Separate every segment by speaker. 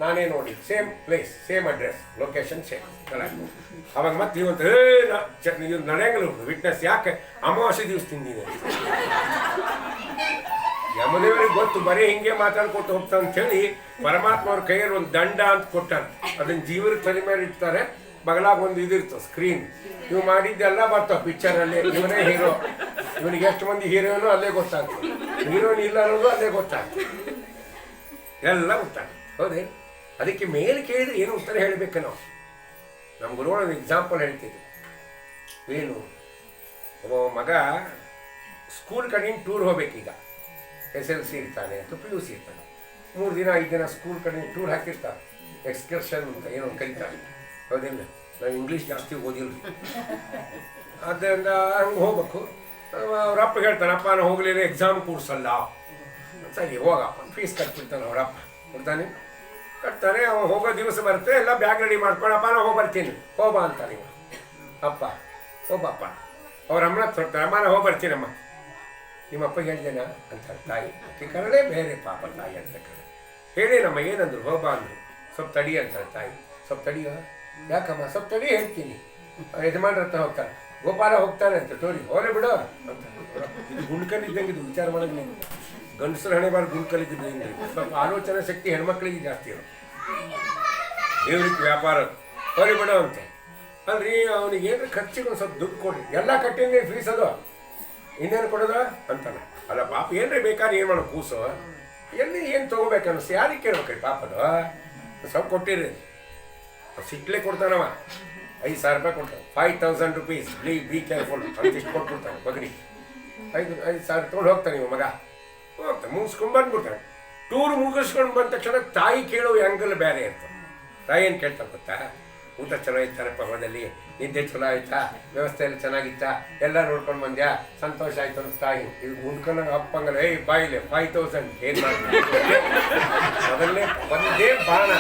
Speaker 1: ನಾನೇ ನೋಡಿ same place same address location same ಅಲ್ಲ. ಅವಾಗ ಮತ್ತೆ ಇವಂತ ಇವ್ ನಡೆಯಂಗಿಲ್ಲ ವಿಟ್ನೆಸ್ ಯಾಕೆ ಅಮಾವಾಸ್ಯೆ ದಿವಸ ತಿಂದಿದೆ ಯಮದೇವರಿಗೆ ಗೊತ್ತು ಬರೀ ಹಿಂಗೆ ಮಾತಾಡ್ಕೊಟ್ಟು ಹೋಗ್ತಾ ಅಂತೇಳಿ ಪರಮಾತ್ಮ ಅವ್ರ ಕೈಯಲ್ಲಿ ಒಂದು ದಂಡ ಅಂತ ಕೊಟ್ಟಾನ. ಅದನ್ನ ಜೀವರ ತಲೆ ಮೇಲೆ ಇಡ್ತಾರೆ, ಬಗಲಾಗ ಒಂದು ಇದಿರ್ತದೆ ಸ್ಕ್ರೀನ್. ಇವು ಮಾಡಿದ್ದೆಲ್ಲ ಬರ್ತಾವ ಪಿಕ್ಚರಲ್ಲಿ. ಇವನೇ ಹೀರೋ, ಇವನಿಗೆ ಎಷ್ಟು ಮಂದಿ ಹೀರೋನು ಅಲ್ಲೇ ಗೊತ್ತಾಗ್ತದೆ, ಹೀರೋನ್ ಇಲ್ಲ ಅನ್ನೋದು ಅಲ್ಲೇ ಗೊತ್ತಾಗ್ತದೆ, ಎಲ್ಲ ಗೊತ್ತಾಗ್ತದೆ. ಹೌದೇ? ಅದಕ್ಕೆ ಮೇಲೆ ಕೇಳಿದ್ರೆ ಏನು ಉತ್ತರ ಹೇಳಬೇಕು ನಾವು. ನಮ್ಮ ಗುರುಗಳು ಒಂದು ಎಕ್ಸಾಂಪಲ್ ಹೇಳ್ತಿದ್ದೆ. ಏನು ಒಬ್ಬ ಮಗ ಸ್ಕೂಲ್ ಕಡೆಯಿಂದ ಟೂರ್ ಹೋಗ್ಬೇಕೀಗ, SLC ಇರ್ತಾನೆ ಅಥವಾ PUC ಇರ್ತಾನೆ. 3 ದಿನ 5 ದಿನ ಸ್ಕೂಲ್ ಕಡೆಯಿಂದ ಟೂರ್ ಹಾಕಿರ್ತಾರೆ, ಎಕ್ಸ್ಕರ್ಷನ್ ಅಂತ ಏನೋ ಕರೀತಾರೆ. ಹೌದಿಲ್ಲ? ನಾವು ಇಂಗ್ಲೀಷ್ ಜಾಸ್ತಿ ಓದಿಲ್ಲ, ಆದ್ದರಿಂದ ಹಂಗೆ ಹೋಗ್ಬೇಕು. ಅವ್ರಪ್ಪ ಹೇಳ್ತಾನಪ್ಪ ನಾನು ಹೋಗ್ಲಿಲ್ಲ, ಎಕ್ಸಾಮ್ ಕೂರ್ಸಲ್ಲ. ಸರಿ ಹೋಗಪ್ಪ, ಫೀಸ್ ಕಟ್ಬಿಡ್ತಾನೆ ಅವ್ರಪ್ಪ. ಕೊಡ್ತಾನೆ, ಕಟ್ತಾನೆ. ಅವ ಹೋಗೋ ದಿವಸ ಬರುತ್ತೆ, ಎಲ್ಲ ಬ್ಯಾಗ್ ರೆಡಿ ಮಾಡ್ಕೊಳಪ್ಪ ನಾನು ಹೋಗಿ ಬರ್ತೀನಿ, ಹೋಗ ಅಂತಾನೆ ಅಪ್ಪ. ಹೋಗಪ್ಪ. ಅವ್ರ ಅಮ್ಮನ ತೊಡ್ತಾರೆ, ಅಮ್ಮ ನಾನು ಹೋಗಿ ಬರ್ತೀನಮ್ಮ. ನಿಮ್ಮಪ್ಪ ಹೇಳ್ದೇನಾ ಅಂತಾರೆ ತಾಯಿ. ಆಕೆ ಕರಳೆ ಬೇರೆ ಪಾಪ ತಾಯಿ ಅಂತ ಕಡೆ ಹೇಳೇನಮ್ಮ ಏನಂದ್ರು, ಹೋಗ ಅಂದರು. ಸ್ವಲ್ಪ ತಡಿ ಅಂತಾರೆ ತಾಯಿ. ಸ್ವಲ್ಪ ತಡಿಯ ಯಾಕಮ್ಮ? ಸ್ವಲ್ಪ ತಡಿ ಹೇಳ್ತೀನಿ. ಯಜಮಾನ್ರ ಹತ್ರ ಹೋಗ್ತಾರೆ, ಗೋಪಾಲ ಹೋಗ್ತಾನೆ ಅಂತ ತೋರಿ ಹೋಲೆ ಬಿಡೋ ಅಂತ. ಇದು ಗುಂಡ್ಕಲ್ಲಿದ್ದಂಗೆ ಇದು ವಿಚಾರ ಮಾಡೋದು. ನೀವು ಗಂಡಸರ ಹಣೆ ಬಾರ ಗುಂಡ್ಕಲ್ಲಿದ್ದು ಹಿಂಗೆ ಸ್ವಲ್ಪ ಆಲೋಚನಾ ಶಕ್ತಿ ಹೆಣ್ಮಕ್ಳಿಗೆ ಜಾಸ್ತಿ ಇರೋ ದೇವ್ರಿಗೆ ವ್ಯಾಪಾರ ಹೋಲಿ ಬಿಡೋ ಅಂತ. ಅಲ್ರಿ ಅವನಿಗೆ ಏನ್ರಿ ಖರ್ಚಿಗೆ ಒಂದು ಸ್ವಲ್ಪ ದುಡ್ಡು ಕೊಡ್ರಿ, ಎಲ್ಲ ಕಟ್ಟಿನಿ ಫೀಸ್ ಅದು, ಇನ್ನೇನು ಕೊಡೋದ ಅಂತಾನೆ. ಅಲ್ಲ ಪಾಪ ಏನ್ರಿ ಬೇಕಾದ್ರೆ ಏನು ಮಾಡೋ ಕೂಸು, ಎಲ್ಲಿ ಏನು ತೊಗೋಬೇಕನ್ನಿಸ್ ಯಾರಿಗೆ ಕೇಳ್ಬೇಕ್ರಿ ಪಾಪದು. ಸ್ವಲ್ಪ ಕೊಟ್ಟಿರಿ, ಸಿಟ್ಲೆ ಕೊಡ್ತಾನವ. 5,000 ರೂಪಾಯಿ ಕೊಡ್ತಾನೆ, 5,000 rupees, ಬಿ ಕೇರ್ಫುಲ್ ಅಂತ ಇಷ್ಟು ಕೊಟ್ಬಿಡ್ತಾನೆ ಮಗನಿಗೆ. 5,000 ತೊಗೊಂಡು ಹೋಗ್ತಾನೆ ಇವ ಮಗ. ಹೋಗ್ತಾನೆ, ಮುಗಿಸ್ಕೊಂಡು ಬಂದ್ಬಿಡ್ತಾನೆ. ಟೂರ್ ಮುಗಿಸ್ಕೊಂಡು ಬಂದ ತಕ್ಷಣ ತಾಯಿ ಕೇಳೋ ಆ್ಯಂಗಲ್ ಬೇರೆ ಇರ್ತದೆ. ತಾಯಿ ಏನು ಕೇಳ್ತಾನೆ ಗೊತ್ತಾ? ಊಟ ಚಲೋ ಇತ್ತಾರಪ್ಪ, ಹೋದಲ್ಲಿ ನಿದ್ದೆ ಚಲೋ ಆಯ್ತಾ, ವ್ಯವಸ್ಥೆ ಎಲ್ಲ ಚೆನ್ನಾಗಿತ್ತಾ, ಎಲ್ಲ ನೋಡ್ಕೊಂಡು ಬಂದ್ಯಾ, ಸಂತೋಷ ಆಯ್ತು ಅಂತ ತಾಯಿ. ಇದು ಉಂಡ್ಕೊಂಡಾಗ ಅಪ್ಪಂಗಲ್ಲ, ಬಾಯಿಲೆ 5,000 ಏನು ಮಾಡ್ತೀವಿ ಅದನ್ನೇ ಒಂದೇ ಬಾಣ,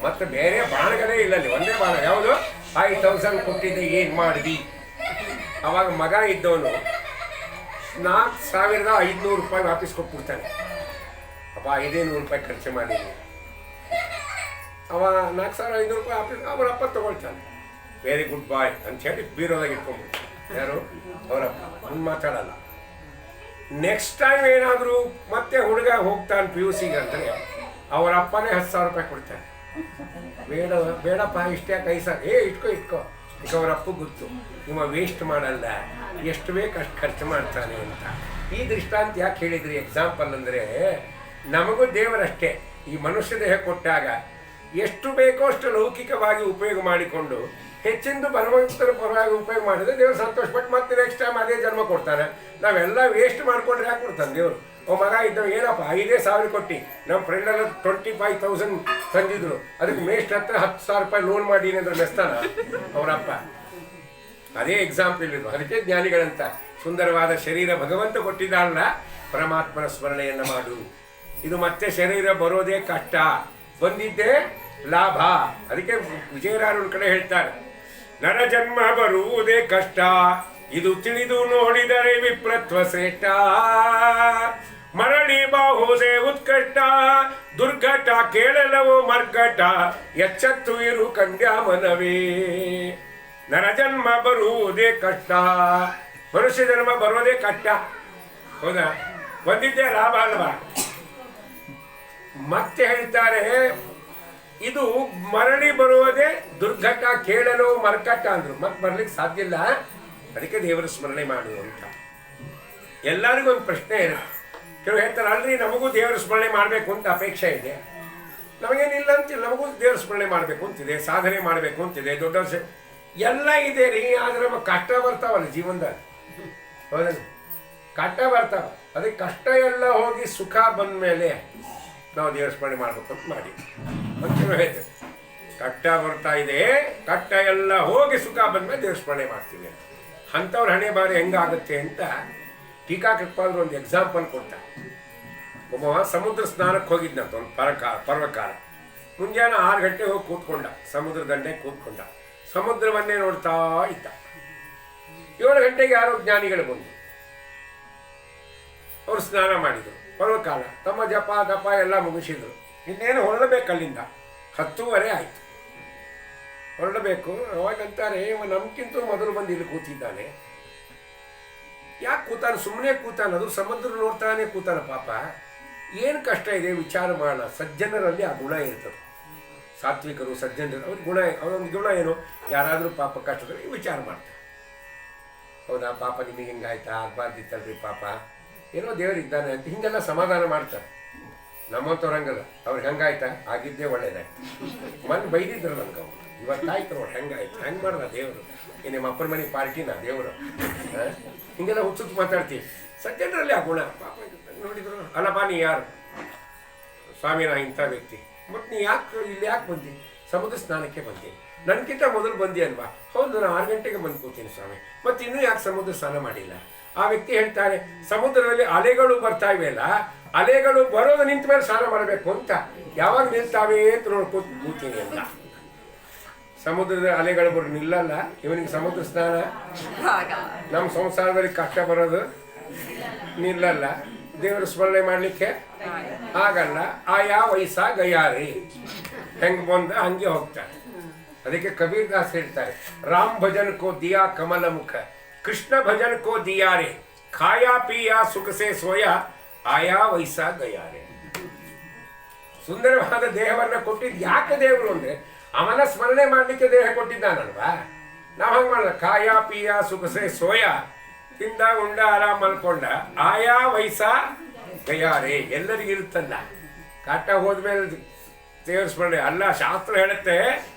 Speaker 1: ಮತ್ತೆ ಬೇರೆ ಬಾಣಗಳೇ ಇಲ್ಲ ಅಲ್ಲಿ, ಒಂದೇ ಬಾಣ. ಯಾವುದು? 5,000 ಕೊಟ್ಟಿದ್ದೆ ಏನು ಮಾಡಿದಿ? ಅವಾಗ ಮಗ ಇದ್ದವನು 4,500 ರೂಪಾಯಿ ವಾಪಸ್ ಕೊಟ್ಬಿಡ್ತಾನೆ. ಅಪ್ಪ 500 ರೂಪಾಯಿ ಖರ್ಚು ಮಾಡಿದ್ವಿ. ಅವ 4,500 ರೂಪಾಯಿ ವಾಪಸ್ ಅವರ ಅಪ್ಪ ತೊಗೊಳ್ತಾನೆ. ವೆರಿ ಗುಡ್ ಬಾಯ್ ಅಂತ ಹೇಳಿ ಬೀರೋದಾಗ ಇಟ್ಕೊಂಡ್ಬಿಡ್ತಾನೆ. ಯಾರು? ಅವರಪ್ಪ. ಮುಂದೆ ಮಾತಾಡಲ್ಲ. ನೆಕ್ಸ್ಟ್ ಟೈಮ್ ಏನಾದರೂ ಮತ್ತೆ ಹುಡುಗ ಹೋಗ್ತಾನೆ PUCಗೆ ಅಂದರೆ ಅವರ ಅಪ್ಪನೇ 10,000 ರೂಪಾಯಿ ಕೊಡ್ತಾನೆ. ಬೇಡಪ್ಪ ಇಷ್ಟೇ 5,000 ಇಟ್ಕೋ ಈಗ ಅವ್ರ ಅಪ್ಪ ಗೊತ್ತು ನಿಮ್ಮ ವೇಸ್ಟ್ ಮಾಡಲ್ಲ, ಎಷ್ಟು ಬೇಕು ಅಷ್ಟು ಖರ್ಚು ಮಾಡ್ತಾನೆ ಅಂತ. ಈ ದೃಷ್ಟಾಂತ ಯಾಕೆ ಹೇಳಿದ್ರಿ ಎಕ್ಸಾಂಪಲ್ ಅಂದರೆ, ನಮಗೂ ದೇವರಷ್ಟೇ ಈ ಮನುಷ್ಯ ದೇಹ ಕೊಟ್ಟಾಗ ಎಷ್ಟು ಬೇಕೋ ಅಷ್ಟು ಲೌಕಿಕವಾಗಿ ಉಪಯೋಗ ಮಾಡಿಕೊಂಡು ಹೆಚ್ಚಿಂದು ಭಗವಂತನ ಪರವಾಗಿ ಉಪಯೋಗ ಮಾಡಿದ್ರೆ ದೇವ್ರು ಸಂತೋಷಪಟ್ಟು ಮತ್ತೆ ನೆಕ್ಸ್ಟ್ ಟೈಮ್ ಅದೇ ಜನ್ಮ ಕೊಡ್ತಾನೆ. ನಾವೆಲ್ಲ ವೇಸ್ಟ್ ಮಾಡ್ಕೊಂಡ್ರೆ ಯಾಕೆ ಕೊಡ್ತಾನೆ ದೇವರು? ಒಬ್ಬ ಮಗ ಇದ್ದವ ಏನಪ್ಪ 5,000 ಕೊಟ್ಟು ನಮ್ಮ ಫ್ರೆಂಡೆಲ್ಲ 25,000 ತಂದಿದ್ರು, ಅದಕ್ಕೆ ಮೇಸ್ಟ್ ಹತ್ರ 10,000 ರೂಪಾಯಿ ಲೋನ್ ಮಾಡೀನಿ ಅಂದ್ರೆ ಮೆಸ್ತಾನ ಅವರಪ್ಪ. ಅದೇ ಎಕ್ಸಾಂಪಲ್ ಇದು. ಅದಕ್ಕೆ ಜ್ಞಾನಿಗಳಂತ ಸುಂದರವಾದ ಶರೀರ ಭಗವಂತ ಕೊಟ್ಟಿದ್ದಾರಲ್ಲ, ಪರಮಾತ್ಮನ ಸ್ಮರಣೆಯನ್ನು ಮಾಡು. ಇದು ಮತ್ತೆ ಶರೀರ ಬರೋದೇ ಕಷ್ಟ, ಬಂದಿದ್ದೇ ಲಾಭ. ಅದಕ್ಕೆ ವಿಜಯರಾಯರ ಕಡೆ ಹೇಳ್ತಾರೆ, ನರ ಜನ್ಮ ಬರುವುದೇ ಕಷ್ಟ, ಇದು ತಿಳಿದು ನೋಡಿದರೆ ವಿಪ್ರತ್ವ ಶ್ರೇಷ್ಠ. ಮರಳಿ ಬಾಹುದೇ ಉತ್ಕಷ್ಟ, ದುರ್ಘಟ ಕೇಳಲವೋ ಮರ್ಘಟ, ಎಚ್ಚತ್ತು ಇರು ಕಂಡ್ಯ ಮನವೇ. ನರಜನ್ಮ ಬರುವುದೇ ಕಷ್ಟ, ಮನುಷ್ಯ ಜನ್ಮ ಬರುವುದೇ ಕಷ್ಟ. ಹೌದಾ? ಬಂದಿದ್ದೇ ಲಾಭ ಅಲ್ವಾ? ಮತ್ತೆ ಹೇಳ್ತಾರೆ, ಇದು ಮರಳಿ ಬರುವುದೇ ದುರ್ಘಟ ಕೇಳಲು ಮರ್ಕಟ ಅಂದ್ರು. ಮತ್ತೆ ಬರ್ಲಿಕ್ಕೆ ಸಾಧ್ಯ ಇಲ್ಲ. ಅದಕ್ಕೆ ದೇವರ ಸ್ಮರಣೆ ಮಾಡು ಅಂತ. ಎಲ್ಲರಿಗೂ ಒಂದು ಪ್ರಶ್ನೆ ಇರುತ್ತೆ. ಕೆಲವು ಹೇಳ್ತಾರೆ, ಅಲ್ರಿ ನಮಗೂ ದೇವರ ಸ್ಮರಣೆ ಮಾಡಬೇಕು ಅಂತ ಅಪೇಕ್ಷೆ ಇದೆ, ನಮಗೇನಿಲ್ಲ ಅಂತಿಲ್ಲ, ನಮಗೂ ದೇವರ ಸ್ಮರಣೆ ಮಾಡಬೇಕು ಅಂತಿದೆ, ಸಾಧನೆ ಮಾಡಬೇಕು ಅಂತಿದೆ, ದೊಡ್ಡ ಎಲ್ಲ ಇದೆ ರೀ. ಆದರೆ ನಮಗೆ ಕಷ್ಟ ಬರ್ತಾವಲ್ಲ ಜೀವನದಾಗ. ಹೌದ? ಕಷ್ಟ ಬರ್ತಾವ. ಅದಕ್ಕೆ ಕಷ್ಟ ಎಲ್ಲ ಹೋಗಿ ಸುಖ ಬಂದ ಮೇಲೆ ನಾವು ದೇವರ ಸ್ಮರಣೆ ಮಾಡ್ಬೇಕು ಅಂತ ಮಾಡಿ ಅಂತ ಹೇಳ್ತೇವೆ. ಕಷ್ಟ ಬರ್ತಾ ಇದೆ, ಕಷ್ಟ ಎಲ್ಲ ಹೋಗಿ ಸುಖ ಬಂದ್ಮೇಲೆ ದೇವ್ರ ಸ್ಮರಣೆ ಮಾಡ್ತೀವಿ ಅಂತ. ಅಂಥವ್ರ ಹಣೆ ಬಾರಿ ಹೆಂಗಾಗುತ್ತೆ ಅಂತ ಟೀಕಾಕೃತ್ಪಾದರು ಒಂದು ಎಕ್ಸಾಂಪಲ್ ಕೊಡ್ತಾರೆ. ಒಬ್ಬ ಸಮುದ್ರ ಸ್ನಾನಕ್ಕೆ ಹೋಗಿದ್ನಂತ ಒಂದು ಪರ್ವಕಾಲ. ಮುಂಜಾನೆ 6 ಗಂಟೆ ಹೋಗಿ ಕೂತ್ಕೊಂಡ, ಸಮುದ್ರ ದಂಡೆ ಕೂತ್ಕೊಂಡ, ಸಮುದ್ರವನ್ನೇ ನೋಡ್ತಾ ಇದ್ದ. 7 ಗಂಟೆಗೆ ಯಾರೋ ಜ್ಞಾನಿಗಳು ಬಂದರು. ಅವರು ಸ್ನಾನ ಮಾಡಿದರು, ಪರ್ವಕಾಲ ತಮ್ಮ ಜಪ ದಪ ಎಲ್ಲ ಮುಗಿಸಿದ್ರು. ಇನ್ನೇನು ಹೊರಡಬೇಕು ಅಲ್ಲಿಂದ. 10:30 ಆಯಿತು, ಹೊರಡಬೇಕು. ಅವಾಗಂತಾರೆ ಇವ ನಮ್ಗಿಂತ ಮೊದಲು ಬಂದು ಇಲ್ಲಿ ಕೂತಿದ್ದಾನೆ. ಯಾಕೆ ಕೂತಾನೆ? ಸುಮ್ಮನೆ ಕೂತಾನೆ, ಅದು ಸಮುದ್ರ ನೋಡ್ತಾನೆ ಕೂತಾನ. ಪಾಪ ಏನು ಕಷ್ಟ ಇದೆ ವಿಚಾರ ಮಾಡೋಣ. ಸಜ್ಜನರಲ್ಲಿ ಆ ಗುಣ ಇರ್ತದೆ. ಸಾತ್ವಿಕರು ಸಜ್ಜನರು ಅವ್ರಿಗೆ ಗುಣ, ಅವರೊಂದು ಗುಣ ಏನು, ಯಾರಾದರೂ ಪಾಪ ಕಷ್ಟದಲ್ಲಿ ವಿಚಾರ ಮಾಡ್ತಾರೆ. ಹೌದಾ, ಪಾಪ ನಿಮಗೆ ಹಿಂಗಾಯ್ತಾ, ಆಗಬಾರ್ದಿತ್ತಲ್ರಿ ಪಾಪ, ಏನೋ ದೇವರಿದ್ದಾನೆ ಅಂತ ಹಿಂಗೆಲ್ಲ ಸಮಾಧಾನ ಮಾಡ್ತಾರೆ. ನಮ್ಮಂಥವ್ರು ಅವ್ರಿಗೆ ಹೆಂಗಾಯ್ತಾ, ಆಗಿದ್ದೇ ಒಳ್ಳೇದಾಯ್ತು. ಮನೆ ಬೈದಿದ್ರು ನಮ್ಗೆ ಅವ್ರು, ಇವತ್ತಾಯ್ತು ನೋಡಿ ಹೆಂಗಾಯ್ತು, ಹೆಂಗೆ ಮಾಡ್ದ ದೇವರು, ನಿಮ್ಮ ಅಪ್ಪನ ಮನೆ ಪಾರ್ಟಿನ ದೇವರು, ಹಿಂಗೆಲ್ಲ ಹುಚ್ಚುತ್ತು ಮಾತಾಡ್ತೀವಿ. ಸಜ್ಜನರಲ್ಲಿ ಆ ಗುಣ. ಪಾಪ ನೋಡಿದ್ರು, ಅಲ್ಲಪ್ಪ ನೀ ಯಾರು? ಸ್ವಾಮಿ ನಾ ಇಂಥ ವ್ಯಕ್ತಿ. ಮತ್ತು ನೀ ಯಾಕೆ ಇಲ್ಲಿ ಯಾಕೆ ಬಂದಿ? ಸಮುದ್ರ ಸ್ನಾನಕ್ಕೆ ಬಂದೀನಿ. ನನಗಿಂತ ಮೊದಲು ಬಂದಿ ಅಲ್ವಾ? ಹೌದು, ನಾನು 6 ಗಂಟೆಗೆ ಬಂದು ಕೂತೀನಿ ಸ್ವಾಮಿ. ಮತ್ತು ಇನ್ನೂ ಯಾಕೆ ಸಮುದ್ರ ಸ್ನಾನ ಮಾಡಿಲ್ಲ? ಆ ವ್ಯಕ್ತಿ ಹೇಳ್ತಾರೆ, ಸಮುದ್ರದಲ್ಲಿ ಅಲೆಗಳು ಬರ್ತಾ ಇವೆಯಲ್ಲ, ಅಲೆಗಳು ಬರೋದು ನಿಂತ ಮೇಲೆ ಸ್ನಾನ ಮಾಡಬೇಕು ಅಂತ. ಯಾವಾಗ ನಿಲ್ತಾವೆ ಅಂತ ನೋಡ್ಕೊತ ಕೂತೀನಿ ಅಂತ. ಸಮುದ್ರದ ಅಲೆಗಳು ಬರೋ ನಿಲ್ಲಲ್ಲ, ಇವನಿಗೆ ಸಮುದ್ರ ಸ್ನಾನ. ನಮ್ಮ ಸಂಸಾರದಲ್ಲಿ ಕಷ್ಟ ಬರೋದು ನಿಲ್ಲಲ್ಲ, ದೇವರ ಸ್ಮರಣೆ ಮಾಡಲಿಕ್ಕೆ ಆಗಲ್ಲ. ಆಯಾ ವಯಸ್ಸ ಗಯಾರಿ, ಹೆಂಗೆ ಬಂದ ಹಂಗೆ ಹೋಗ್ತಾರೆ. ಅದಕ್ಕೆ ಕಬೀರ್ ದಾಸ್ ಹೇಳ್ತಾರೆ, ರಾಮ್ ಭಜನ್ ಕೋ ದಿಯಾ ಕಮಲ ಮುಖ, ಕೃಷ್ಣ ಭಜನ್ ಕೋ ದಿಯಾರೆ, ಖಾಯಾ ಪಿಯಾ ಸುಖ ಸೇ ಸೋಯ, ಆಯಾ ವಯಸ್ಸ ಗಯಾರೆ. ಸುಂದರವಾದ ದೇಹವನ್ನು ಕೊಟ್ಟಿದ್ದು ಯಾಕೆ ದೇವರು ಅಂದ್ರೆ ಅವನ ಸ್ಮರಣೆ ಮಾಡಲಿಕ್ಕೆ ದೇಹ ಕೊಟ್ಟಿದ್ದಾನಲ್ವಾ. ನಾವು ಹಂಗೆ ಮಾಡಲ್ಲ, ಖಾಯಾ ಪಿಯಾ ಸುಖ ಸೇ ಸೋಯ, ತಿಂದ ಉಂಡ ಆರಾಮ್ ಮಲ್ಕೊಂಡ, ಆಯಾ ವಯಸ್ಸ ಗಯಾರೆ. ಎಲ್ಲರಿಗೂ ಇರುತ್ತಲ್ಲ, ಕಾಟ ಹೋದ್ಮೇಲೆ ದೇವರ ಸ್ಮರಣೆ ಅಲ್ಲ. ಶಾಸ್ತ್ರ ಹೇಳುತ್ತೆ,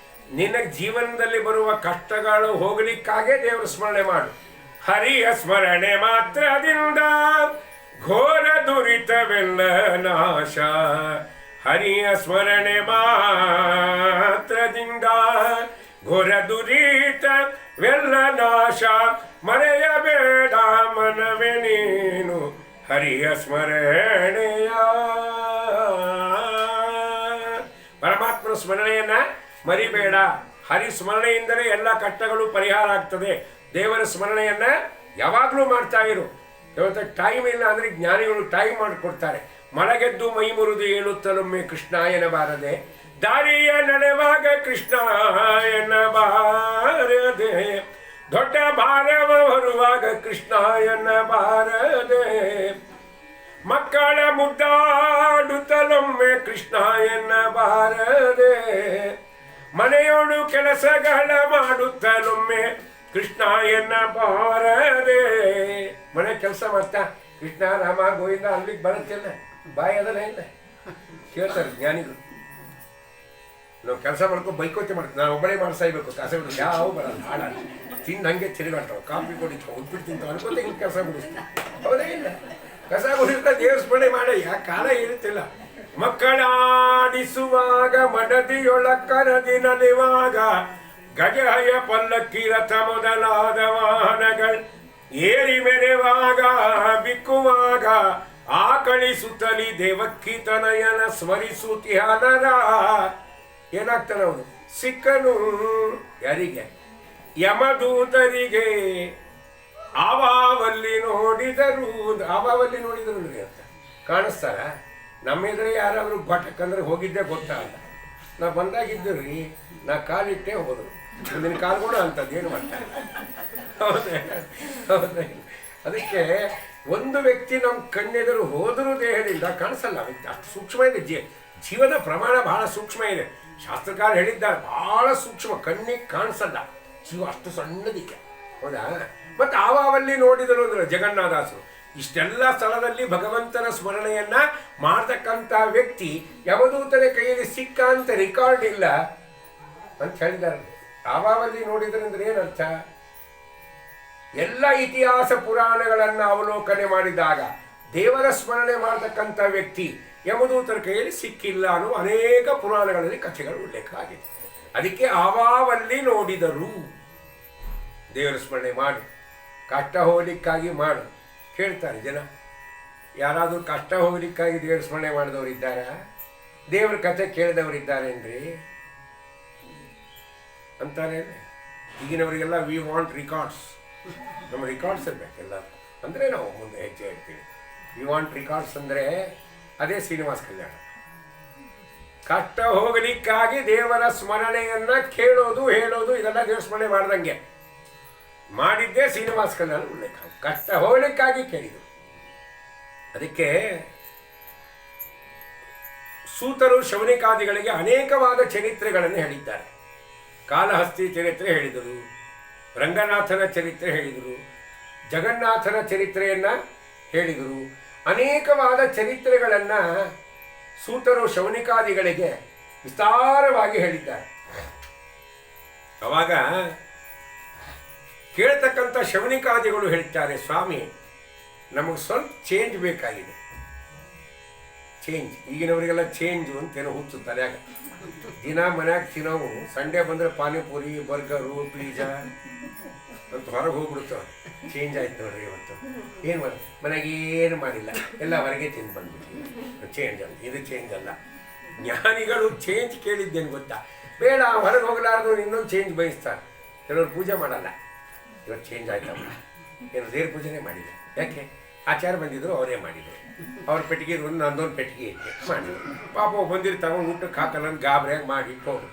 Speaker 1: ನಿನಗೆ ಜೀವನದಲ್ಲಿ ಬರುವ ಕಷ್ಟಗಳು ಹೋಗಲಿಕ್ಕಾಗೆ ದೇವರ ಸ್ಮರಣೆ ಮಾಡು. ಹರಿಯ ಸ್ಮರಣೆ ಮಾತ್ರದಿಂದ ಘೋರ ದುರಿತವೆಲ್ಲ ನಾಶ, ಹರಿಯ ಸ್ಮರಣೆ ಮಾತ್ರದಿಂದ ಘೋರ ದುರಿತವೆಲ್ಲ ನಾಶ, ಮರೆಯಬೇಡ ಮನವೇ ನೀನು ಹರಿಯ ಸ್ಮರಣೆಯ. ಪರಮಾತ್ಮನ ಸ್ಮರಣೆಯನ್ನ ಮರಿಬೇಡ. ಹರಿ ಸ್ಮರಣೆಯಿಂದಲೇ ಎಲ್ಲ ಕಷ್ಟಗಳು ಪರಿಹಾರ ಆಗ್ತದೆ. ದೇವರ ಸ್ಮರಣೆಯನ್ನ ಯಾವಾಗಲೂ ಮಾಡ್ತಾ ಇರು. ಇವತ್ತು ಟೈಮ್ ಇಲ್ಲ ಅಂದರೆ ಜ್ಞಾನಿಗಳು ಟೈಮ್ ಮಾಡಿಕೊಡ್ತಾರೆ. ಮಲಗೆದ್ದು ಮೈ ಮುರಿದು ಏಳುತ್ತಲೊಮ್ಮೆ ಕೃಷ್ಣ ಎನ್ನಬಾರದೆ, ದಾರಿಯ ನಡೆವಾಗ ಕೃಷ್ಣ ಎನ್ನಬಾರದೆ, ದೊಡ್ಡ ಭಾರವ ಹೊರುವಾಗ ಕೃಷ್ಣ ಎನ್ನಬಾರದೆ, ಮಕ್ಕಳ ಮುದ್ದಾಡುತ್ತಲೊಮ್ಮೆ ಕೃಷ್ಣ ಎನ್ನಬಾರದೆ, ಮನೆಯೋಡು ಕೆಲಸಗಳ ಮಾಡುತ್ತಲೊಮ್ಮೆ ಕೃಷ್ಣ ಎನ್ನಬಾರದೆ. ಮನೆ ಕೆಲಸ ಮಾಡ್ತಾ ಕೃಷ್ಣ ರಾಮ ಗೋವಿಂದ ಅಲ್ಲಿಗೆ ಬರುತ್ತಿಲ್ಲ, ಬಾಯಿ ಅದಲ್ಲ ಇಲ್ಲ ಕೇಳ್ತಾರೆ ಜ್ಞಾನಿಗಳು. ನಾವು ಕೆಲಸ ಮಾಡ್ಕೊಂಡು ಬೈಕೋತಿ ಮಾಡ್ತೀವಿ, ನಾವು ಒಬ್ಬನೇ ಮಾಡ್ಸಾಯ್ಬೇಕು. ಕಸ ಬಿಟ್ಟು ಯಾವ ಬರಲ್ಲ, ಹಾಡಲ್ಲ, ತಿಂದು ಹಂಗೆ ತಿರುಗಾಡ್ತಾವೆ, ಕಾಫಿ ಕೊಡಿತಾವೆ, ಉಪ್ಪಿಟ್ಟು ತಿಂತಾವೆ ಅನ್ಕೋತ ಹಿಂಗೆ ಕೆಲಸ ಗುಡಿಸ್ತೀವಿ. ಹೌದೇ ಇಲ್ಲ? ಕಸ ಗುಡಿಸ್ತಾ ದೇವ್ರ ಸ್ಮರಣೆ ಮಾಡ ಯಾಕೆ ಕಾಲ ಇರುತ್ತಿಲ್ಲ. ಮಕ್ಕಳಾಡಿಸುವಾಗ ಮಡದಿಯೊಳ ಕರದಿ ನಲಿವಾಗ, ಗಜಹಯ ಪಲ್ಲಕ್ಕಿ ರಥ ಮೊದಲಾದ ವಾಹನಗಳು ಏರಿ ಮೆರೆವಾಗ, ಬಿಕ್ಕುವಾಗ ಆಕಳಿಸುತ್ತಲಿ ದೇವಕ್ಕಿ ತನಯನ ಸ್ಮರಿಸುತ್ತಿಹನರ. ಏನಾಗ್ತಾನೆ ಅವನು? ಸಿಕ್ಕನು ಯಾರಿಗೆ? ಯಮದೂತರಿಗೆ. ಆವಾವಲ್ಲಿ ನೋಡಿದರು, ಆವಾವಲ್ಲಿ ನೋಡಿದರು ಅಂತ ಕಾಣಿಸ್ತಾರ. ನಮ್ಮ ಎದುರೇ ಯಾರಾದರೂ ಬಟಕ್ಕಂದ್ರೆ ಹೋಗಿದ್ದೆ ಗೊತ್ತಾಗಲ್ಲ. ನಾ ಬಂದಾಗಿದ್ದರು ನಾ ಕಾಲಿಟ್ಟೆ ಹೋದರು, ನಿನ್ನ ಕಾಲ್ಗಳು ಅಂತದ್ದು ಏನು ಮಾಡ್ತಾರೆ. ಹೌದೇ ಹೌದೇ. ಅದಕ್ಕೆ ಒಂದು ವ್ಯಕ್ತಿ ನಮ್ಮ ಕಣ್ಣೆದರು ಹೋದರೂ ದೇಹದಿಂದ ಕಾಣಿಸಲ್ಲ. ಅಷ್ಟು ಸೂಕ್ಷ್ಮ ಇದೆ. ಜೀವನ ಪ್ರಮಾಣ ಬಹಳ ಸೂಕ್ಷ್ಮ ಇದೆ. ಶಾಸ್ತ್ರಕಾರ ಹೇಳಿದ್ದಾರೆ, ಬಹಳ ಸೂಕ್ಷ್ಮ, ಕಣ್ಣಿಗೆ ಕಾಣಿಸಲ್ಲ ಜೀವ, ಅಷ್ಟು ಸಣ್ಣದಿದೆ. ಹೌದಾ? ಮತ್ತು ಆವಾವಲ್ಲಿ ನೋಡಿದರು ಅಂದ್ರೆ ಜಗನ್ನಾಥದಾಸರು. ಇಷ್ಟೆಲ್ಲ ಸ್ಥಳದಲ್ಲಿ ಭಗವಂತನ ಸ್ಮರಣೆಯನ್ನ ಮಾಡ್ತಕ್ಕಂಥ ವ್ಯಕ್ತಿ ಯಮದೂತನ ಕೈಯಲ್ಲಿ ಸಿಕ್ಕ ಅಂತ ರೆಕಾರ್ಡ್ ಇಲ್ಲ ಅಂತ ಹೇಳಿದ್ದಾರೆ. ಆವಾವಲ್ಲಿ ನೋಡಿದ್ರಂದ್ರೆ ಏನರ್ಥ? ಎಲ್ಲ ಇತಿಹಾಸ ಪುರಾಣಗಳನ್ನು ಅವಲೋಕನೆ ಮಾಡಿದಾಗ ದೇವರ ಸ್ಮರಣೆ ಮಾಡತಕ್ಕಂಥ ವ್ಯಕ್ತಿ ಯಮದೂತರ ಕೈಯಲ್ಲಿ ಸಿಕ್ಕಿಲ್ಲ ಅನ್ನೋ ಅನೇಕ ಪುರಾಣಗಳಲ್ಲಿ ಕಥೆಗಳು ಉಲ್ಲೇಖ ಆಗಿದೆ. ಅದಕ್ಕೆ ಆವಾವಲ್ಲಿ ನೋಡಿದರು. ದೇವರ ಸ್ಮರಣೆ ಮಾಡು, ಕಷ್ಟ ಹೋಗ್ಲಿಕ್ಕಾಗಿ ಮಾಡು. ಕೇಳ್ತಾರೆ ಜನ, ಯಾರಾದರೂ ಕಷ್ಟ ಹೋಗ್ಲಿಕ್ಕಾಗಿ ದೇವರ ಸ್ಮರಣೆ ಮಾಡಿದವರು ಇದ್ದಾರಾ? ದೇವ್ರ ಕಥೆ ಕೇಳಿದವರಿದ್ದಾರೇನ್ರಿ ಅಂತಾರೆ. ಈಗಿನವರಿಗೆಲ್ಲ ವಿ ವಾಂಟ್ ರಿಕಾರ್ಡ್ಸ್. ನಮ್ಮ ರಿಕಾರ್ಡ್ಸ್ ಇರಬೇಕೆಲ್ಲ ಅಂದರೆ ನಾವು ಮುಂದೆ ಹೆಜ್ಜೆ ಇಡ್ತೀವಿ. ವಿ ವಾಂಟ್ ರಿಕಾರ್ಡ್ಸ್ ಅಂದರೆ ಅದೇ ಶ್ರೀನಿವಾಸ ಕಲ್ಯಾಣ. ಕಷ್ಟ ಹೋಗಲಿಕ್ಕಾಗಿ ದೇವರ ಸ್ಮರಣೆಯನ್ನ ಕೇಳೋದು ಹೇಳೋದು ಇದೆಲ್ಲ ದೇವ್ರ ಸ್ಮರಣೆ ಮಾಡ್ದಂಗೆ ಮಾಡಿದ್ದೇ ಶ್ರೀನಿವಾಸ ಕಲ್ಯಾಣ ಉಲ್ಲೇಖ. ಕಷ್ಟ ಹೋಗಲಿಕ್ಕಾಗಿ ಕೇಳಿದರು. ಅದಕ್ಕೆ ಸೂತರು ಶೌನಿಕಾದಿಗಳಿಗೆ ಅನೇಕವಾದ ಚರಿತ್ರೆಗಳನ್ನು ಹೇಳಿದ್ದಾರೆ. ಕಾಲಹಸ್ತಿ ಚರಿತ್ರೆ ಹೇಳಿದರು, ರಂಗನಾಥನ ಚರಿತ್ರೆ ಹೇಳಿದರು, ಜಗನ್ನಾಥನ ಚರಿತ್ರೆಯನ್ನು ಹೇಳಿದರು. ಅನೇಕವಾದ ಚರಿತ್ರೆಗಳನ್ನು ಸೂತರು ಶೌನಿಕಾದಿಗಳಿಗೆ ವಿಸ್ತಾರವಾಗಿ ಹೇಳಿದ್ದಾರೆ. ಅವಾಗ ಕೇಳ್ತಕ್ಕಂಥ ಶೌನಿಕಾದಿಗಳು ಹೇಳ್ತಾರೆ, ಸ್ವಾಮಿ ನಮಗೆ ಸ್ವಲ್ಪ ಚೇಂಜ್ ಬೇಕಾಗಿದೆ. ಚೇಂಜ್ ಈಗಿನವರಿಗೆಲ್ಲ ಚೇಂಜು ಅಂತೇನೋ ಹುಚ್ಚು ತಲೆಯಾಗ. ದಿನ ಮನ್ಯಾಗ ತಿನ್ನೋವು ಸಂಡೇ ಬಂದರೆ ಪಾನಿಪುರಿ, ಬರ್ಗರು, ಪಿಜ್ಜಾ ಅಂತ ಹೊರಗೆ ಹೋಗ್ಬಿಡ್ತಾವೆ. ಚೇಂಜ್ ಆಯ್ತು ನೋಡ್ರಿ ಇವತ್ತು. ಏನು ಮಾಡಿ ಮನೆಗೆ ಏನು ಮಾಡಿಲ್ಲ, ಎಲ್ಲ ಹೊರಗೆ ತಿಂದು ಬಂದ್ಬಿಟ್ಟು ಚೇಂಜ್ ಅಲ್ಲ, ಇದು ಚೇಂಜ್ ಅಲ್ಲ. ಜ್ಞಾನಿಗಳು ಚೇಂಜ್ ಕೇಳಿದ್ದೇನು ಗೊತ್ತಾ? ಬೇಡ, ಹೊರಗೆ ಹೋಗಲಾರ್ದು ಇನ್ನೊಂದು ಚೇಂಜ್ ಬಯಸ್ತಾರೆ. ಕೆಲವರು ಪೂಜೆ ಮಾಡಲ್ಲ, ಇವತ್ತು ಚೇಂಜ್ ಆಯ್ತಲ್ಲ, ಏನು ದೇವ್ರ ಪೂಜೆನೇ ಮಾಡಿಲ್ಲ. ಯಾಕೆ? ಆಚಾರ ಬಂದಿದ್ರು, ಅವರೇ ಮಾಡಿದರು. ಅವ್ರ ಪೆಟ್ಟಿಗೆ ಒಂದು ನಂದೊಂದು ಪೆಟ್ಟಿಗೆ ಇತ್ತು, ಮಾಡಿದ್ರು. ಪಾಪ ಬಂದಿರ್ತಾವೆ, ಊಟಕ್ಕೆ ಹಾಕಲ್ಲ ಗಾಬರಿಯಾಗಿ ಮಾಡಿ ಹೋಗು.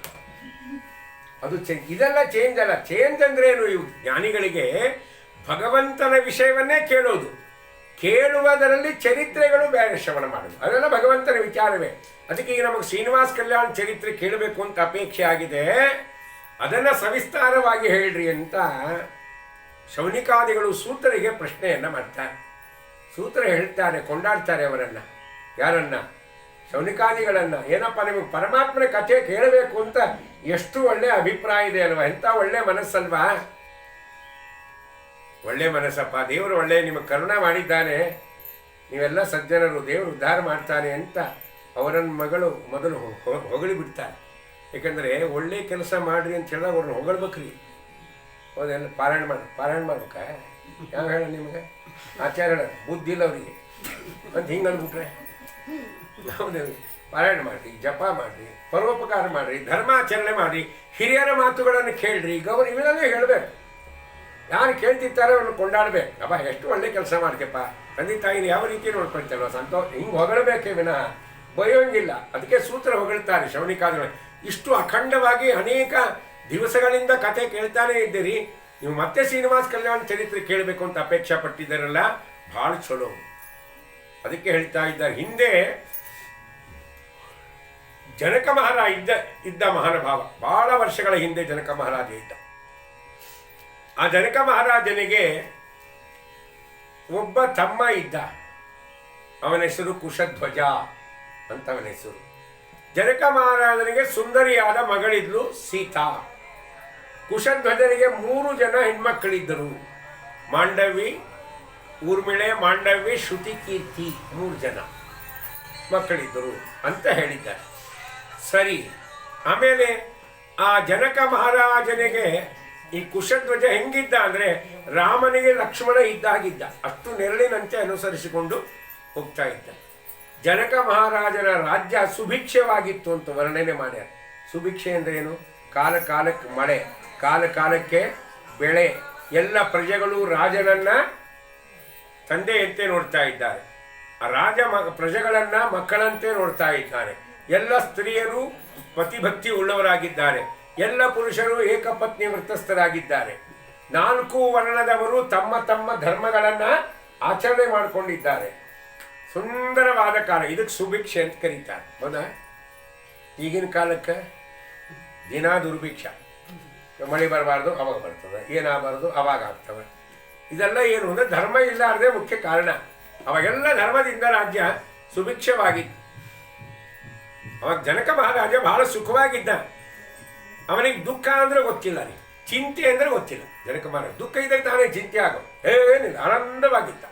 Speaker 1: ಅದು ಚೇಂಜ್. ಇದೆಲ್ಲ ಚೇಂಜ್ ಅಲ್ಲ. ಚೇಂಜ್ ಅಂದ್ರೆ ಏನು? ಇವು ಜ್ಞಾನಿಗಳಿಗೆ ಭಗವಂತನ ವಿಷಯವನ್ನೇ ಕೇಳೋದು, ಕೇಳುವುದರಲ್ಲಿ ಚರಿತ್ರೆಗಳು ಬೇರೆ ಶ್ರವಣ ಮಾಡೋದು, ಅದೆಲ್ಲ ಭಗವಂತನ ವಿಚಾರವೇ. ಅದಕ್ಕೆ ಈಗ ನಮಗೆ ಶ್ರೀನಿವಾಸ ಕಲ್ಯಾಣ ಚರಿತ್ರೆ ಕೇಳಬೇಕು ಅಂತ ಅಪೇಕ್ಷೆ ಆಗಿದೆ. ಅದನ್ನು ಸವಿಸ್ತಾರವಾಗಿ ಹೇಳ್ರಿ ಅಂತ ಶೌನಿಕಾದಿಗಳು ಸೂತರಿಗೆ ಪ್ರಶ್ನೆಯನ್ನು ಮಾಡ್ತಾರೆ. ಸೂತ್ರ ಹೇಳ್ತಾರೆ, ಕೊಂಡಾಡ್ತಾರೆ ಅವರನ್ನು. ಯಾರನ್ನ? ಶೌನಿಕಾದಿಗಳನ್ನು. ಏನಪ್ಪ ನಿಮಗೆ ಪರಮಾತ್ಮನ ಕಥೆ ಕೇಳಬೇಕು ಅಂತ ಎಷ್ಟು ಒಳ್ಳೆ ಅಭಿಪ್ರಾಯ ಇದೆ ಅಲ್ವಾ? ಎಂಥ ಒಳ್ಳೆ ಮನಸ್ಸಲ್ವಾ? ಒಳ್ಳೆ ಮನಸ್ಸಪ್ಪ, ದೇವರು ಒಳ್ಳೆ ನಿಮಗೆ ಕರುಣೆ ಮಾಡಿದ್ದಾನೆ, ನೀವೆಲ್ಲ ಸಜ್ಜನರು, ದೇವರು ಉದ್ಧಾರ ಮಾಡ್ತಾನೆ ಅಂತ ಅವರನ್ನ ಮಗಳು ಮೊದಲು ಹೊಗಳಿ ಬಿಡ್ತಾರೆ. ಯಾಕಂದರೆ ಒಳ್ಳೆ ಕೆಲಸ ಮಾಡಿರಿ ಅಂತ ಹೇಳಿದಾಗ ಅವ್ರನ್ನ ಹೊಗಳ್ಬೇಕ್ರಿ. ಹೌದೆಲ್ಲ ಪಾರಾಯಣ ಮಾಡ್ಬೇಕ? ಯಾವ ಹೇಳ ನಿಮಗೆ ಆಚಾರ್ಯ ಬುದ್ಧಿ ಇಲ್ಲ ಅವರಿಗೆ ಅಂತ ಹಿಂಗೆ ಅಂದ್ಬಿಟ್ರೆ. ಹೌದು, ಪಾರಾಯಣ ಮಾಡಿರಿ, ಜಪ ಮಾಡಿರಿ, ಪರೋಪಕಾರ ಮಾಡಿರಿ, ಧರ್ಮಾಚರಣೆ ಮಾಡಿರಿ, ಹಿರಿಯರ ಮಾತುಗಳನ್ನು ಕೇಳ್ರಿ, ಇವೆಲ್ಲವೇ ಹೇಳಬೇಕು. ಯಾರು ಕೇಳ್ತಿರ್ತಾರೆ ಅವ್ರನ್ನ ಕೊಂಡಾಡ್ಬೇಕು. ಅಪ್ಪ ಎಷ್ಟು ಒಳ್ಳೆ ಕೆಲಸ ಮಾಡ್ತೇಪ್ಪ, ತಂದೆ ತಾಯಿನ ಯಾವ ರೀತಿ ನೋಡ್ಕೊಳ್ತೇವೆ ಸಂತೋಷ, ಹಿಂಗೆ ಹೊಗಳಬೇಕೇ ವಿನಃ ಬಯೋಂಗಿಲ್ಲ. ಅದಕ್ಕೆ ಸೂತ್ರ ಹೊಗಳ್ತಾರೆ ಶೌನಿಕಾದಿಗಳು. ಇಷ್ಟು ಅಖಂಡವಾಗಿ ಅನೇಕ ದಿವಸಗಳಿಂದ ಕತೆ ಕೇಳ್ತಾನೆ ಇದ್ದೀರಿ, ನೀವು ಮತ್ತೆ ಶ್ರೀನಿವಾಸ ಕಲ್ಯಾಣ ಚರಿತ್ರೆ ಕೇಳಬೇಕು ಅಂತ ಅಪೇಕ್ಷೆ ಪಟ್ಟಿದ್ದಾರಲ್ಲ, ಭಾಳ ಚಲೋ. ಅದಕ್ಕೆ ಹೇಳ್ತಾ ಇದ್ದಾರೆ, ಹಿಂದೆ ಜನಕ ಮಹಾರಾಜ ಇದ್ದ ಮಹಾನುಭಾವ. ಭಾಳ ವರ್ಷಗಳ ಹಿಂದೆ ಜನಕ ಮಹಾರಾಜ ಇದ್ದ. ಆ ಜನಕ ಮಹಾರಾಜನಿಗೆ ಒಬ್ಬ ತಮ್ಮ ಇದ್ದ. ಅವನ ಹೆಸರು ಕುಶಧ್ವಜ ಅಂತ ಅವನ ಹೆಸರು. ಜನಕ ಮಹಾರಾಜನಿಗೆ ಸುಂದರಿಯಾದ ಮಗಳಿದ್ಲು ಸೀತಾ. ಕುಶಧ್ವಜನಿಗೆ 3 ಜನ ಹೆಣ್ಮಕ್ಕಳಿದ್ದರು. ಮಾಂಡವಿ, ಊರ್ಮಿಳೆ, ಮಾಂಡವಿ, ಶ್ರುತಿ, ಕೀರ್ತಿ 3 ಜನ ಮಕ್ಕಳಿದ್ದರು ಅಂತ ಹೇಳಿದ್ದಾರೆ. ಸರಿ. ಆಮೇಲೆ ಆ ಜನಕ ಮಹಾರಾಜನಿಗೆ ಈ ಕುಶಧ್ವಜ ಹೆಂಗಿದ್ದ ಅಂದರೆ ರಾಮನಿಗೆ ಲಕ್ಷ್ಮಣ ಇದ್ದಾಗಿದ್ದ. ಅಷ್ಟು ನೆರಳಿನಂತೆ ಅನುಸರಿಸಿಕೊಂಡು ಹೋಗ್ತಾ ಇದ್ದ. ಜನಕ ಮಹಾರಾಜನ ರಾಜ್ಯ ಸುಭಿಕ್ಷವಾಗಿತ್ತು ಅಂತ ವರ್ಣನೆ ಮಾಡ್ಯಾರ. ಸುಭಿಕ್ಷೆ ಅಂದ್ರೆ ಏನು? ಕಾಲ ಕಾಲಕ್ಕೆ ಮಳೆ, ಕಾಲ ಕಾಲಕ್ಕೆ ಬೆಳೆ, ಎಲ್ಲ ಪ್ರಜೆಗಳು ರಾಜನನ್ನ ತಂದೆಯಂತೆ ನೋಡ್ತಾ ಇದ್ದಾರೆ. ಆ ರಾಜ ಪ್ರಜೆಗಳನ್ನ ಮಕ್ಕಳಂತೆ ನೋಡ್ತಾ ಇದ್ದಾನೆ. ಎಲ್ಲ ಸ್ತ್ರೀಯರು ಪತಿಭಕ್ತಿ ಉಳ್ಳವರಾಗಿದ್ದಾರೆ. ಎಲ್ಲ ಪುರುಷರು ಏಕಪತ್ನಿ ವೃತ್ತಸ್ಥರಾಗಿದ್ದಾರೆ. 4 ವರ್ಣದವರು ತಮ್ಮ ತಮ್ಮ ಧರ್ಮಗಳನ್ನು ಆಚರಣೆ ಮಾಡಿಕೊಂಡಿದ್ದಾರೆ. ಸುಂದರವಾದ ಕಾಲ. ಇದಕ್ಕೆ ಸುಭಿಕ್ಷೆ ಅಂತ ಕರೀತಾರೆ. ಹೌದಾ? ಈಗಿನ ಕಾಲಕ್ಕೆ ದಿನ ದುರ್ಭಿಕ್ಷ. ಮಳೆ ಬರಬಾರ್ದು, ಅವಾಗ ಬರ್ತದೆ, ಏನಾಗಬಾರ್ದು ಅವಾಗ ಆಗ್ತವೆ. ಇದೆಲ್ಲ ಏನು ಅಂದರೆ ಧರ್ಮ ಇಲ್ಲಾರದೆ ಮುಖ್ಯ ಕಾರಣ. ಅವಾಗೆಲ್ಲ ಧರ್ಮದಿಂದ ರಾಜ್ಯ ಸುಭಿಕ್ಷವಾಗಿತ್ತು. ಅವಾಗ ಜನಕ ಮಹಾರಾಜ ಬಹಳ ಸುಖವಾಗಿದ್ದ. ಅವನಿಗೆ ದುಃಖ ಅಂದರೆ ಗೊತ್ತಿಲ್ಲ, ರೀ ಚಿಂತೆ ಅಂದರೆ ಗೊತ್ತಿಲ್ಲ. ಜನಕ ಮಹಾರಾಜ ದುಃಖ ಇದ್ದಾಗ ತಾನೇ ಚಿಂತೆ ಆಗೋ ಏನಿಲ್ಲ, ಆನಂದವಾಗಿದ್ದ.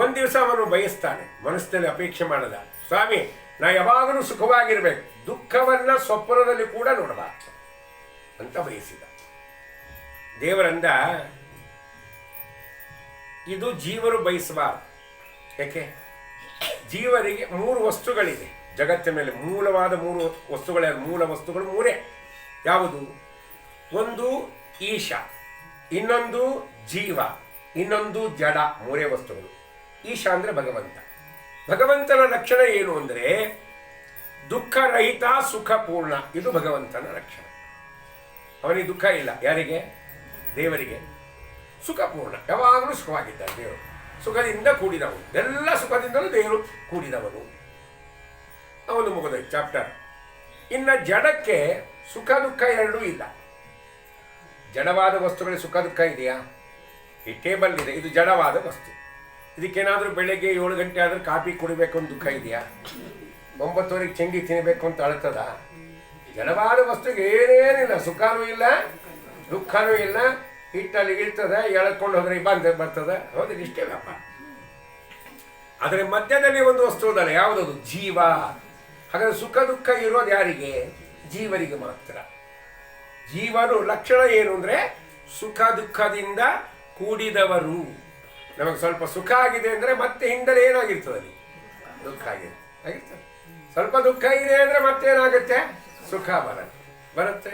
Speaker 1: ಒಂದು ದಿವಸ ಅವನು ಬಯಸ್ತಾನೆ, ಮನಸ್ಸಿನಲ್ಲಿ ಅಪೇಕ್ಷೆ ಮಾಡದ, ಸ್ವಾಮಿ ನಾ ಯಾವಾಗಲೂ ಸುಖವಾಗಿರ್ಬೇಕು, ದುಃಖವನ್ನ ಸ್ವಪ್ನದಲ್ಲಿ ಕೂಡ ನೋಡಬಾರ್ದು ಅಂತ ಬಯಸಿದ. ದೇವರಂದ ಇದು ಜೀವರು ಬಯಸಬಾರ್ದು. ಯಾಕೆ? ಜೀವರಿಗೆ 3 ವಸ್ತುಗಳಿದೆ ಜಗತ್ತಿನ ಮೇಲೆ. ಮೂಲವಾದ 3 ವಸ್ತುಗಳೇ. ಮೂಲ ವಸ್ತುಗಳು 3. ಯಾವುದು? ಒಂದು ಈಶ, ಇನ್ನೊಂದು ಜೀವ, ಇನ್ನೊಂದು ಜಡ. 3 ವಸ್ತುಗಳು. ಈಶ ಅಂದರೆ ಭಗವಂತ. ಭಗವಂತನ ಲಕ್ಷಣ ಏನು ಅಂದರೆ ದುಃಖರಹಿತ ಸುಖಪೂರ್ಣ. ಇದು ಭಗವಂತನ ಲಕ್ಷಣ. ಅವನಿಗೆ ದುಃಖ ಇಲ್ಲ. ಯಾರಿಗೆ? ದೇವರಿಗೆ. ಸುಖಪೂರ್ಣ, ಯಾವಾಗಲೂ ಸುಖವಾಗಿದ್ದಾನೆ ದೇವರು. ಸುಖದಿಂದ ಕೂಡಿದವನು, ಎಲ್ಲ ಸುಖದಿಂದಲೂ ದೇವರು ಕೂಡಿದವನು. ಅವನು ಮುಗಿದ ಚಾಪ್ಟರ್. ಇನ್ನು ಜಡಕ್ಕೆ ಸುಖ ದುಃಖ ಎರಡೂ ಇಲ್ಲ. ಜಡವಾದ ವಸ್ತುಗಳಿಗೆ ಸುಖ ದುಃಖ ಇದೆಯಾ? ಈ ಟೇಬಲ್ ಇದೆ, ಇದು ಜಡವಾದ ವಸ್ತು. ಇದಕ್ಕೇನಾದರೂ ಬೆಳಗ್ಗೆ 7 ಗಂಟೆ ಆದರೆ ಕಾಫಿ ಕುಡಿಬೇಕು ಅಂತ ದುಃಖ ಇದೆಯಾ? 9 ತಿಂಡಿ ತಿನ್ನಬೇಕು ಅಂತ ಅಳ್ತದ? ಜಡವಾದ ವಸ್ತುಗೆ ಏನೇನಿಲ್ಲ, ಸುಖನೂ ಇಲ್ಲ ದುಃಖನೂ ಇಲ್ಲ. ಹಿಟ್ಟಲ್ಲಿ ಇರ್ತದೆ, ಎಳ್ಕೊಂಡು ಹೋದ್ರೆ ಬರ್ತದೆ. ಹೌದು, ಇಷ್ಟೇ ವ್ಯಾಪಾರ. ಅದರ ಮಧ್ಯದಲ್ಲಿ ಒಂದು ವಸ್ತು ಅದಲ್ಲ, ಯಾವುದದು? ಜೀವ. ಹಾಗಾದ್ರೆ ಸುಖ ದುಃಖ ಇರೋದು ಯಾರಿಗೆ? ಜೀವರಿಗೆ ಮಾತ್ರ. ಜೀವನು ಲಕ್ಷಣ ಏನು ಅಂದರೆ ಸುಖ ದುಃಖದಿಂದ ಕೂಡಿದವರು. ನಮಗೆ ಸ್ವಲ್ಪ ಸುಖ ಆಗಿದೆ ಅಂದರೆ ಮತ್ತೆ ಹಿಂದಲೇ ಏನಾಗಿರ್ತದೆ? ಅಲ್ಲಿ ದುಃಖ ಆಗಿರ್ತದೆ. ಸ್ವಲ್ಪ ದುಃಖ ಇದೆ ಅಂದರೆ ಮತ್ತೇನಾಗುತ್ತೆ? ಸುಖ ಬರುತ್ತೆ.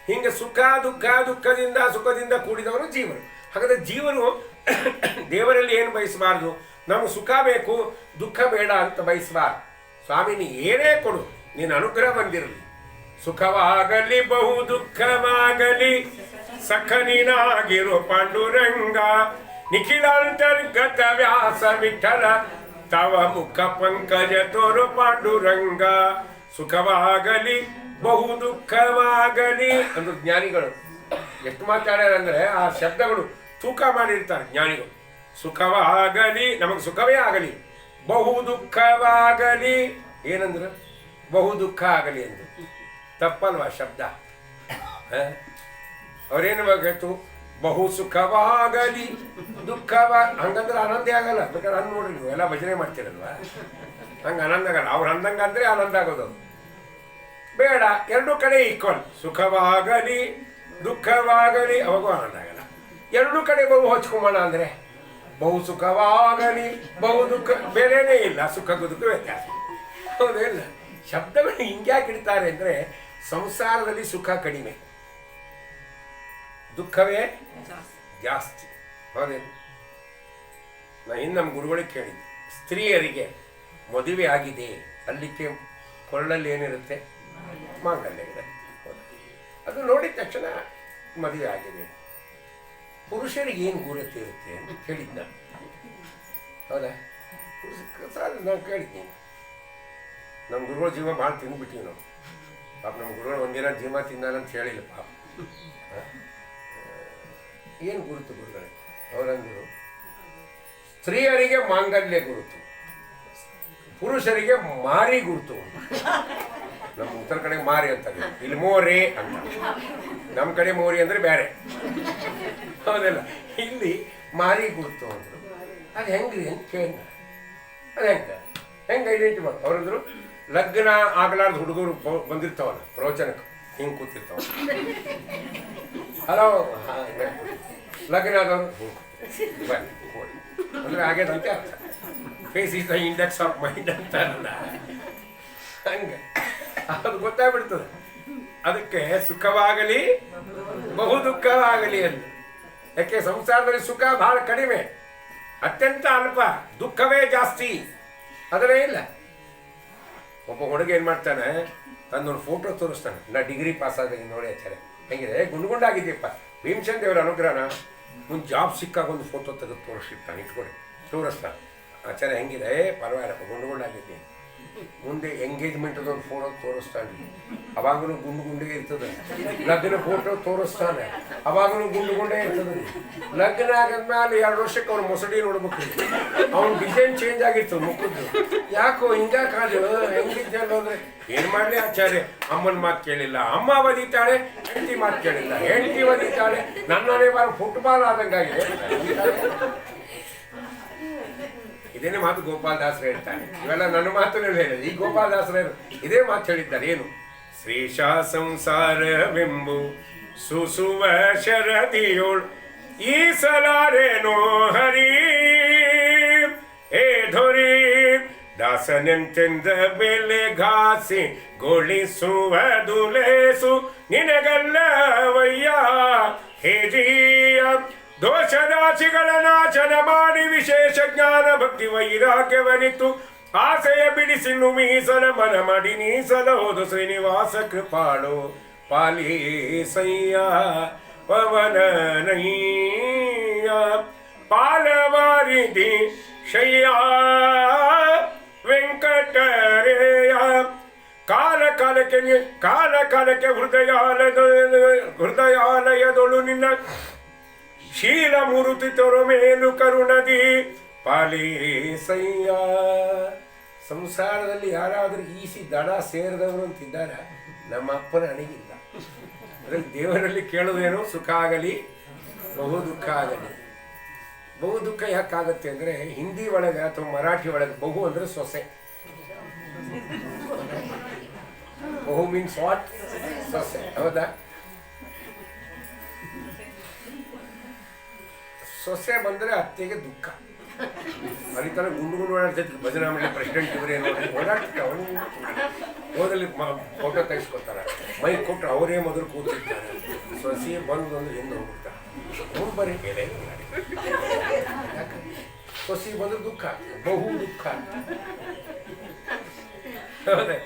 Speaker 1: ಹಿಂಗೆ ಸುಖ ದುಃಖ, ದುಃಖದಿಂದ ಸುಖದಿಂದ ಕೂಡಿದವರು ಜೀವನು. ಹಾಗಾದರೆ ಜೀವನು ದೇವರಲ್ಲಿ ಏನು ಬಯಸಬಾರ್ದು? ನಮಗೆ ಸುಖ ಬೇಕು, ದುಃಖ ಬೇಡ ಅಂತ ಬಯಸಬಾರ್ದು. ಸ್ವಾಮಿ ನೀ ಏನೇ ಕೊಡು, ನೀನು ಅನುಗ್ರಹ ಬಂದಿರಲಿ. ಸುಖವಾಗಲಿ ಬಹು ದುಃಖವಾಗಲಿ ಸಖನಿನಾಗಿರು ಪಾಂಡುರಂಗ, ನಿಖಿಲಾಂತರ್ಗತ ವ್ಯಾಸ ವಿಠಲ ತವ ಮುಖ ಪಂಕಜ ತೋರು ಪಾಂಡುರಂಗ. ಸುಖವಾಗಲಿ ಬಹು ದುಃಖವಾಗಲಿ ಅಂದ್ರು ಜ್ಞಾನಿಗಳು. ಎಷ್ಟು ಮಾತಾಡ್ಯಾರಂದ್ರೆ ಆ ಶಬ್ದಗಳು ತೂಕ ಮಾಡಿರ್ತಾರೆ ಜ್ಞಾನಿಗಳು. ಸುಖವಾಗಲಿ, ನಮಗೆ ಸುಖವೇ ಆಗಲಿ. ಬಹು ದುಃಖವಾಗಲಿ, ಏನಂದ್ರು? ಬಹು ದುಃಖ ಆಗಲಿ ಅಂದ್ರು. ತಪ್ಪಲ್ವಾ ಶಬ್ದ? ಅವ್ರೇನು ಬೇಕಾಯ್ತು? ಬಹು ಸುಖವಾಗಲಿ ಹಂಗಂದ್ರೆ ಆನಂದ ಆಗಲ್ಲ. ಬೇಕಾದ್ರೆ ಹಂಗೆ ನೋಡ್ರಿ, ನೀವು ಎಲ್ಲ ಭಜನೆ ಮಾಡ್ತೀರಲ್ವ, ಹಂಗೆ ಆನಂದ ಆಗಲ್ಲ. ಅವ್ರು ಅಂದಂಗೆ ಅಂದರೆ ಆನಂದ ಆಗೋದು ಬೇಡ. ಎರಡೂ ಕಡೆ ಈಕ್ವಲ್. ಸುಖವಾಗಲಿ ದುಃಖವಾಗಲಿ ಅವಾಗೂ ಆನಂದ ಆಗಲ್ಲ. ಎರಡೂ ಕಡೆ ಬಹು ಹಚ್ಕೊಂಬೋಣ ಅಂದರೆ ಬಹು ಸುಖವಾಗಲಿ ಬಹು ದುಃಖ, ಬೇರೆನೇ ಇಲ್ಲ. ಸುಖಕ್ಕೂ ದುಃಖ ವ್ಯತ್ಯಾಸ. ಹೌದಿಲ್ಲ? ಶಬ್ದಗಳು ಹಿಂಗ್ಯಾಕೆ ಇಡ್ತಾರೆ ಅಂದರೆ ಸಂಸಾರದಲ್ಲಿ ಸುಖ ಕಡಿಮೆ, ದುಃಖವೇ ಜಾಸ್ತಿ. ಹೌದೇನು? ನಾನು ಇನ್ನು ನಮ್ಮ ಗುರುಗಳಿಗೆ ಕೇಳಿದ್ದೆ, ಸ್ತ್ರೀಯರಿಗೆ ಮದುವೆ ಆಗಿದೆ ಅಲ್ಲಿಕ್ಕೆ ಕೊಳ್ಳಲ್ಲಿ ಏನಿರುತ್ತೆ? ಮಾಂಗಲ್ಯ ಇರುತ್ತೆ. ಅದು ನೋಡಿದ ತಕ್ಷಣ ಮದುವೆ ಆಗಿದೆ. ಪುರುಷರಿಗೆ ಏನು ಗುರುತೆ ಇರುತ್ತೆ ಅಂತ ಕೇಳಿದ್ದ. ಹೌದಾ? ನಾನು ಕೇಳಿದ್ದೀನಿ. ನಮ್ಮ ಗುರುಗಳ ಜೀವ ಭಾಳ ತಿಂದ್ಬಿಟ್ಟಿವಿ ನಾವು. ಪಾಪ ನಮ್ಮ ಗುರುಗಳು ಒಂದಿನ ಜೀವ ತಿಂದಾನಂತ ಹೇಳಿಲ್ಲ ಪಾಪ. ಏನು ಗುರುತು ಗುರುಗಳೇ? ಅವರಂದರು ಸ್ತ್ರೀಯರಿಗೆ ಮಾಂಗಲ್ಯ ಗುರುತು, ಪುರುಷರಿಗೆ ಮಾರಿ ಗುರುತು. ನಮ್ಮ ಉತ್ತರ ಕಡೆ ಮಾರಿ ಅಂತ, ಇಲ್ಲಿ ಮೋರೆ ಅಂತ. ನಮ್ಮ ಕಡೆ ಮೋರಿ ಅಂದರೆ ಬೇರೆ. ಹೌದಲ್ಲ? ಇಲ್ಲಿ ಮಾರಿ ಗುರುತು ಅಂದರು. ಅದು ಹೆಂಗ್ರಿ ಅಂತ ಕೇಳಿದ. ಅದು ಹೆಂಗೆ ಐಡೆಂಟಿ ಮಾಡಿ? ಅವರಂದ್ರು ಲಗ್ನ ಆಗಲಾರ್ದು ಹುಡುಗರು ಬಂದಿರ್ತಾವಲ್ಲ ಪ್ರವಚನಕ್ಕೆ, ಹಿಂಗೆ ಕೂತಿರ್ತಾವ. ಹಲೋ, ಲಗ್ನ ಆದವರು ಅಂದರೆ ಆಗ್ಯದಂತೆ ಅರ್ಥ. Face is the index of mind ಅಂತಾರಲ್ಲ, ಹಂಗೆ ಅದು ಗೊತ್ತಾಗ್ಬಿಡ್ತದೆ. ಅದಕ್ಕೆ ಸುಖವಾಗಲಿ ಬಹು ದುಃಖವಾಗಲಿ ಅಂತ. ಯಾಕೆ? ಸಂಸಾರದಲ್ಲಿ ಸುಖ ಬಹಳ ಕಡಿಮೆ, ಅತ್ಯಂತ ಅಲ್ಪ, ದುಃಖವೇ ಜಾಸ್ತಿ. ಅದರೇ ಇಲ್ಲ. ಒಬ್ಬ ಹುಡುಗ ಏನು ಮಾಡ್ತಾನೆ, ತನ್ನೊಂದು ಫೋಟೋ ತೋರಿಸ್ತಾನೆ. ನಾ ಡಿಗ್ರಿ ಪಾಸ್ ಆದಾಗ ನೋಡಿ ಆಚಾರ್ಯ ಹೆಂಗಿದೆ, ಗುಂಡ್ಗುಂಡಾಗಿದ್ದೀಯಪ್ಪ, ಭೀಮಸೇನ್ ದೇವರ ಅನುಗ್ರಹನ. ಮುಂದೆ ಜಾಬ್ ಸಿಕ್ಕಾಗ ಒಂದು ಫೋಟೋ ತೆಗೆದು ತೋರಿಸಿರ್ತಾನೆ, ಇಟ್ಕೊಡಿ ತೋರಿಸ್ತಾನೆ. ಆಚಾರ್ಯ ಹೆಂಗಿದೆ? ಪರವಾಗಿಲ್ಲಪ್ಪ, ಗುಂಡ್ಗುಂಡಾಗಿದ್ದೀನಿ. ಮುಂದೆ ಎಂಗೇಜ್ಮೆಂಟದ ಒಂದು ಫೋಟೋ ತೋರಿಸ್ತಾನೆ, ಅವಾಗಲೂ ಗುಂಡು ಗುಂಡೇ ಇರ್ತದೆ. ಲಗ್ನ ಫೋಟೋ ತೋರಿಸ್ತಾನೆ, ಅವಾಗಲೂ ಗುಂಡು ಗುಂಡೇ ಇರ್ತದೆ. ಲಗ್ನ ಆಗದ್ಮೇಲೆ 2 ವರ್ಷಕ್ಕೆ ಅವ್ರು ಮೊಸಡಿ ನೋಡ್ಬೇಕು, ಅವ್ನ ಡಿಸೈನ್ ಚೇಂಜ್ ಆಗಿರ್ತದೆ ಮುಖದ್ದು. ಯಾಕೋ ಹಿಂಗಾಕಾದು ಹೆಂಗಿದ್ದೆ ಅನ್ನೋದ್ರೆ ಏನು ಮಾಡಲಿ ಆಚಾರ್ಯ? ಅಮ್ಮನ ಮಾತು ಕೇಳಿಲ್ಲ, ಅಮ್ಮ ಒದಿತಾಳೆ, ಹೆಂಡತಿ ಮಾತು ಕೇಳಿಲ್ಲ, ಹೆಂಡತಿ ಒದಿತಾಳೆ, ನನ್ನನೇ ಬಾರ ಫುಟ್ಬಾಲ್ ಆದಂಗಾಗಿದೆ. ಇದೇನೇ ಮಾತು ಗೋಪಾಲದಾಸರು ಹೇಳ್ತಾರೆ. ಇವೆಲ್ಲ ನನ್ನ ಮಾತನ್ನು ಹೇಳಿಲ್ಲ, ಈ ಗೋಪಾಲದಾಸರು ಇದೇ ಮಾತು ಹೇಳಿದ್ದಾರೆ. ಏನು? ಶ್ರೀಶ ಸಂಸಾರವೆಂಬು ಸುಸುವ ಶರದಿಯೋಳ್ ಈ ಸಲಾರೇನೋ ಹರಿ ಏ ಧೊರಿ ದಾಸನೆಂತೆಂದ ಬೆಲೆ ಘಾಸಿ ಗೊಳಿಸುವ ದುಲೇಸು ನಿನಗಲ್ಲವಯ್ಯ ಹೇ ಜೀಯ. ದೋಷರಾಶಿಗಳ ನಾಶನ ಮಾಡಿ ವಿಶೇಷ ಜ್ಞಾನ ಭಕ್ತಿ ವೈರಾಗ್ಯವನಿತು ಆಸೆಯ ಬಿಡಿಸಿ ಮೀಸಲ ಮನ ಮಡಿ ನೀಸಲ ಹೋದು ಶ್ರೀನಿವಾಸ ಕೃಪಾಳು ಪಾಲೀಸಯ್ಯ ಪವನನಯ್ಯ ಪಾಲವಾರಿಧಿ ಶಯ್ಯ ವೆಂಕಟರೇಯ ಕಾಲ ಕಾಲಕ್ಕೆ ಹೃದಯಾಲಯದೊಳು ನಿನ್ನ ಶೀಲ ಮುರುತಿ ತೊರು ಮೇಲು ಕರುಣದಿ ಪಾಲೀಸಯ್ಯ. ಸಂಸಾರದಲ್ಲಿ ಯಾರಾದರೂ ಈಸಿ ದಡ ಸೇರಿದವರು ಅಂತಿದ್ದಾರೆ, ನಮ್ಮ ಅಪ್ಪನ ಅಣಗಿಲ್ಲ. ಅದರಲ್ಲಿ ದೇವರಲ್ಲಿ ಕೇಳೋದೇನು, ಸುಖ ಆಗಲಿ ಬಹು ದುಃಖ ಆಗಲಿ. ಬಹು ದುಃಖ ಯಾಕಾಗತ್ತೆ ಅಂದರೆ, ಹಿಂದಿ ಒಳಗೆ ಅಥವಾ ಮರಾಠಿ ಒಳಗೆ ಬಹು ಅಂದರೆ ಸೊಸೆ. ಬಹು ಮೀನ್ಸ್ ವಾಟ್? ಸೊಸೆ, ಹೌದಾ? ಸೊಸೆ ಬಂದರೆ ಅತ್ತೆಗೆ ದುಃಖ. ಮರಿತಾನೆ ಗುಂಡು ಓಡಾಡ್ತೈತಿ. ಭಜನಾ ಮಂಡಳಿ ಪ್ರೆಸಿಡೆಂಟ್ ಇವರೇನು ಓಡಾಡ್ತಾರೆ, ಅವನು ಹೋದಲ್ಲಿ ಫೋಟೋ ತೆಗೆಸ್ಕೊತಾರೆ, ಮೈಕ್ ಕೊಟ್ಟರೆ ಅವರೇ ಮೊದಲು ಕೂತಿರ್ತಾರೆ. ಸೊಸಿ ಬಂದು ಹಿಂದೆ ಹೋಗ್ಬಿಡ್ತಾರೆ. ಅವ್ನು ಬರೀ ಕೇಳೇ ಸೊಸಿ ಬಂದ್ರೆ ದುಃಖ, ಬಹು ದುಃಖ. ಹೌದೇ,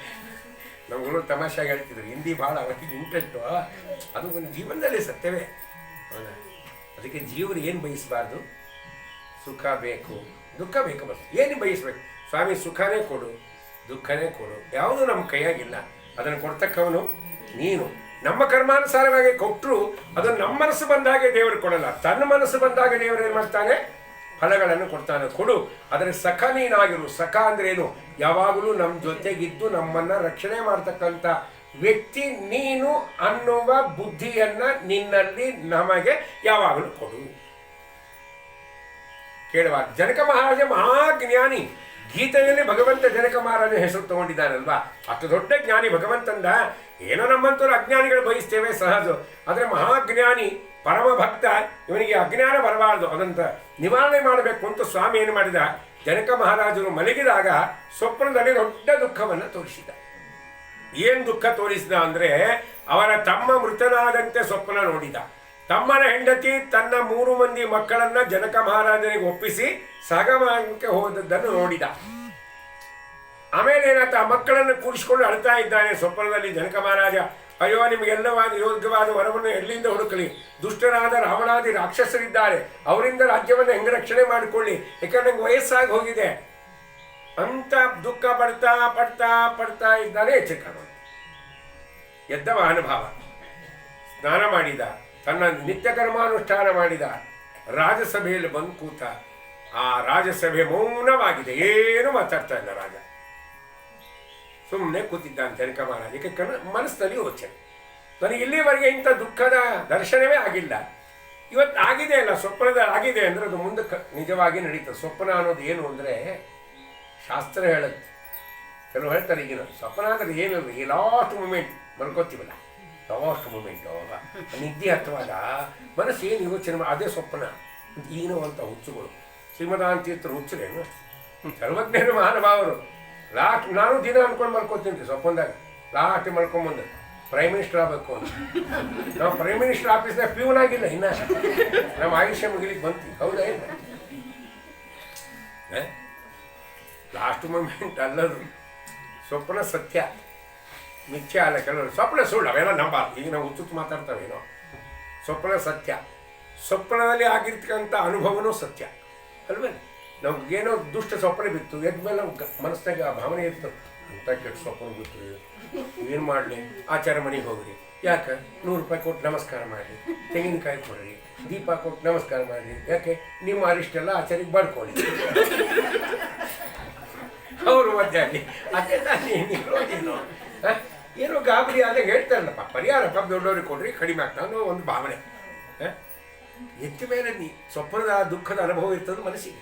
Speaker 1: ನಮ್ಗಳು ತಮಾಷೆಯಾಗಿ ಹೇಳ್ತಿದ್ರು, ಹಿಂದಿ ಭಾಳ ಅವತ್ತಿಗೆ ಇಂಟ್ರೆಸ್ಟು. ಅದು ಒಂದು ಜೀವನದಲ್ಲಿ ಸತ್ಯವೇ. ಹೌದಾ? ಅದಕ್ಕೆ ಜೀವರು ಏನು ಬಯಸಬಾರ್ದು, ಸುಖ ಬೇಕು ದುಃಖ ಬೇಕು. ಬಸ್ ಏನು ಬಯಸ್ಬೇಕು? ಸ್ವಾಮಿ ಸುಖನೇ ಕೊಡು, ದುಃಖನೇ ಕೊಡು, ಯಾವುದೂ ನಮ್ಮ ಕೈಯಾಗಿಲ್ಲ, ಅದನ್ನು ಕೊಡ್ತಕ್ಕವನು ನೀನು. ನಮ್ಮ ಕರ್ಮಾನುಸಾರವಾಗಿ ಕೊಟ್ಟರು ಅದನ್ನು ನಮ್ಮ ಮನಸ್ಸು ಬಂದಾಗೆ ದೇವರು ಕೊಡಲ್ಲ. ತನ್ನ ಮನಸ್ಸು ಬಂದಾಗ ದೇವರು ಏನು ಮಾಡ್ತಾನೆ? ಫಲಗಳನ್ನು ಕೊಡ್ತಾನೆ. ಕೊಡು, ಆದರೆ ಸಖ ನೀನಾಗಿರು. ಸಖ ಅಂದ್ರೇನು? ಯಾವಾಗಲೂ ನಮ್ಮ ಜೊತೆಗಿದ್ದು ನಮ್ಮನ್ನು ರಕ್ಷಣೆ ಮಾಡ್ತಕ್ಕಂಥ ವ್ಯಕ್ತಿ ನೀನು ಅನ್ನುವ ಬುದ್ಧಿಯನ್ನ ನಿನ್ನಲ್ಲಿ ನಮಗೆ ಯಾವಾಗಲೂ ಕೊಡು. ಕೇಳುವ ಜನಕ ಮಹಾರಾಜ ಮಹಾಜ್ಞಾನಿ. ಗೀತೆಯಲ್ಲಿ ಭಗವಂತ ಜನಕ ಮಹಾರಾಜ ಹೆಸರು ತಗೊಂಡಿದ್ದಾನಲ್ವಾ? ಅಷ್ಟು ದೊಡ್ಡ ಜ್ಞಾನಿ ಭಗವಂತಂದ. ಏನೋ ನಮ್ಮಂತವ್ರು ಅಜ್ಞಾನಿಗಳು ಬಯಸ್ತೇವೆ ಸಹಜ, ಆದರೆ ಮಹಾಜ್ಞಾನಿ ಪರಮ ಭಕ್ತ. ಇವನಿಗೆ ಅಜ್ಞಾನ ಬರಬಾರದು, ಅದಂತ ನಿವಾರಣೆ ಮಾಡಬೇಕು ಅಂತ ಸ್ವಾಮಿ ಏನು ಮಾಡಿದ? ಜನಕ ಮಹಾರಾಜರು ಮಲಗಿದಾಗ ಸ್ವಪ್ನದಲ್ಲಿ ದೊಡ್ಡ ದುಃಖವನ್ನು ತೋರಿಸಿದ. ಏನು ದುಃಖ ತೋರಿಸಿದ ಅಂದರೆ, ಅವರ ತಮ್ಮ ಮೃತನಾದಂತೆ ಸ್ವಪ್ನ ನೋಡಿದ. ತಮ್ಮನ ಹೆಂಡತಿ ತನ್ನ 3 ಮಂದಿ ಮಕ್ಕಳನ್ನ ಜನಕ ಮಹಾರಾಜನಿಗೆ ಒಪ್ಪಿಸಿ ಸಗಮಕ್ಕೆ ಹೋದದ್ದನ್ನು ನೋಡಿದ. ಆಮೇಲೆ ಏನಾಯ್ತು? ಆ ಮಕ್ಕಳನ್ನು ಕೂರಿಸಿಕೊಂಡು ಅಳ್ತಾ ಇದ್ದಾನೆ ಸ್ವಪ್ನದಲ್ಲಿ ಜನಕ ಮಹಾರಾಜ. ಅಯ್ಯೋ, ನಿಮಗೆಲ್ಲವಾದ ಯೋಗ್ಯವಾದ ವರವನ್ನು ಎಲ್ಲಿಂದ ಹುಡುಕಲಿ? ದುಷ್ಟರಾದ ರಾವಣಾದಿ ರಾಕ್ಷಸರಿದ್ದಾರೆ, ಅವರಿಂದ ರಾಜ್ಯವನ್ನು ಹೆಂಗೆ ರಕ್ಷಣೆ ಮಾಡಿಕೊಳ್ಳಿ? ಯಾಕಂದ್ರೆ ನಂಗೆ ವಯಸ್ಸಾಗಿ ಹೋಗಿದೆ ಅಂತ ದುಃಖ ಪಡ್ತಾ ಪಡ್ತಾ ಪಡ್ತಾ ಇದ್ದಾನೆ. ಎಚ್ಚರಿಕೆ ಎದ್ದ ಮಹಾನುಭಾವ ಸ್ನಾನ ಮಾಡಿದ, ತನ್ನ ನಿತ್ಯ ಕರ್ಮಾನುಷ್ಠಾನ ಮಾಡಿದ, ರಾಜಸಭೆಯಲ್ಲಿ ಬಂದು ಕೂತ. ಆ ರಾಜಸಭೆ ಮೌನವಾಗಿದೆ, ಏನು ಮಾತಾಡ್ತಾ ಇಲ್ಲ ರಾಜ. ಸುಮ್ಮನೆ ಕೂತಿದ್ದಾನೆ ಜನಕ ಮಹಾರಾಜ. ಯಾಕಂದ್ರೆ ಮನಸ್ಸಿನಲ್ಲಿ ಯೋಚನೆ, ನನಗೆ ಇಲ್ಲಿವರೆಗೆ ಇಂಥ ದುಃಖದ ದರ್ಶನವೇ ಆಗಿಲ್ಲ, ಇವತ್ತು ಆಗಿದೆ ಅಲ್ಲ, ಸ್ವಪ್ನದ ಆಗಿದೆ ಅಂದರೆ ಅದು ಮುಂದಕ್ಕೆ ನಿಜವಾಗಿ ನಡೀತದೆ. ಸ್ವಪ್ನ ಅನ್ನೋದು ಏನು ಅಂದರೆ, ಶಾಸ್ತ್ರ ಹೇಳುತ್ತೆ. ಕೆಲವು ಹೇಳ್ತಾರೆ, ಈಗಿನ ಸ್ವಪ್ನ ಅಂದರೆ ಏನಲ್ಲ, ಈ ಲಾಸ್ಟ್ ಮೂಮೆಂಟ್ ಮಲ್ಕೋತೀವಲ್ಲ, ಲಾಸ್ಟ್ ಮೂಮೆಂಟ್ ನಿದ್ದೆ ಹತ್ತುವಾಗ ಮನಸ್ಸು ಏನು ಯೋಚನೆ ಅದೇ ಸ್ವಪ್ನ. ಈಗಿನ ಅಂತ ಹುಚ್ಚುಗಳು ಶ್ರೀಮದಾಂತೀರ್ಥರು ಹುಚ್ಚರೇನು, ಸರ್ವಜ್ಞರು ಮಹಾನುಭಾವರು. ಲಾಸ್ಟ್ ನಾನು ದಿನ ಅನ್ಕೊಂಡು ಮಲ್ಕೋತೀನಿ ಸ್ವಪ್ನದಾಗ. ಲಾಸ್ಟ್ ಮಲ್ಕೊಂಬಂದು ಪ್ರೈಮ್ ಮಿನಿಸ್ಟರ್ ಆಗಬೇಕು ಅಂತ. ನಾವು ಪ್ರೈಮ್ ಮಿನಿಸ್ಟರ್ ಆಫೀಸ್ನಾಗ ಪ್ಯೂನ್ ಆಗಿಲ್ಲ ಇನ್ನು, ನಮ್ಮ ಆಯುಷ್ಯ ಮುಗಿಲಿಕ್ಕೆ ಬಂತು. ಹೌದಾ? ಇಲ್ಲ ಲಾಸ್ಟ್ ಮೂಮೆಂಟ್ ಅಲ್ಲದು. ಸ್ವಪ್ನ ಸತ್ಯ, ಮಿಥ್ಯ ಅಲ್ಲ. ಕೆಲವರು ಸ್ವಪ್ನ ಸುಳ್ಳು, ಅವೆಲ್ಲ ನಂಬಾರ್ದು. ಈಗ ನಾವು ಹುಚ್ಚುತ್ತು ಮಾತಾಡ್ತಾವೇನೋ. ಸ್ವಪ್ನ ಸತ್ಯ, ಸ್ವಪ್ನದಲ್ಲಿ ಆಗಿರ್ತಕ್ಕಂಥ ಅನುಭವನೂ ಸತ್ಯ ಅಲ್ವೇ? ನಮಗೇನೋ ದುಷ್ಟ ಸ್ವಪ್ನ ಬಿತ್ತು, ಎದ್ಮೇಲೆ ನಮ್ಮ ಮನಸ್ಸಿನಾಗ ಆ ಭಾವನೆ ಇತ್ತು, ಅಂತ ಕೆಟ್ಟ ಸ್ವಪ್ನ ಬಿತ್ತು, ಏನು ಮಾಡಲಿ? ಆಚಾರ ಮನೆಗೆ ಹೋಗ್ರಿ, ಯಾಕೆ 100 ರೂಪಾಯಿ ಕೊಟ್ಟು ನಮಸ್ಕಾರ ಮಾಡಿರಿ, ತೆಂಗಿನಕಾಯಿ ಕೊಡ್ರಿ, ದೀಪ ಕೊಟ್ಟು ನಮಸ್ಕಾರ ಮಾಡಿರಿ. ಯಾಕೆ? ನಿಮ್ಮ ಅರಿಷ್ಟೆಲ್ಲ ಆಚಾರಿಗೆ ಬಡ್ಕೊಳ್ಳಿ. ಅವರು ಮಧ್ಯಾಹ್ನ ಅದೇ ತಾನೇನೋ ಏನೋ ಗಾಬರಿ ಆದಾಗ ಹೇಳ್ತಾರಲ್ಲಪ್ಪ, ಪರಿಹಾರಪ್ಪ ದೊಡ್ಡವ್ರಿಗೆ ಕೊಡ್ರಿ, ಕಡಿಮೆ ಆಗ್ತಾ ಅನ್ನೋ ಒಂದು ಭಾವನೆ. ಎತ್ತ ಮೇಲೆ ಸ್ವಪ್ನದ ದುಃಖದ ಅನುಭವ ಇರ್ತದೆ ಮನಸ್ಸಿಗೆ.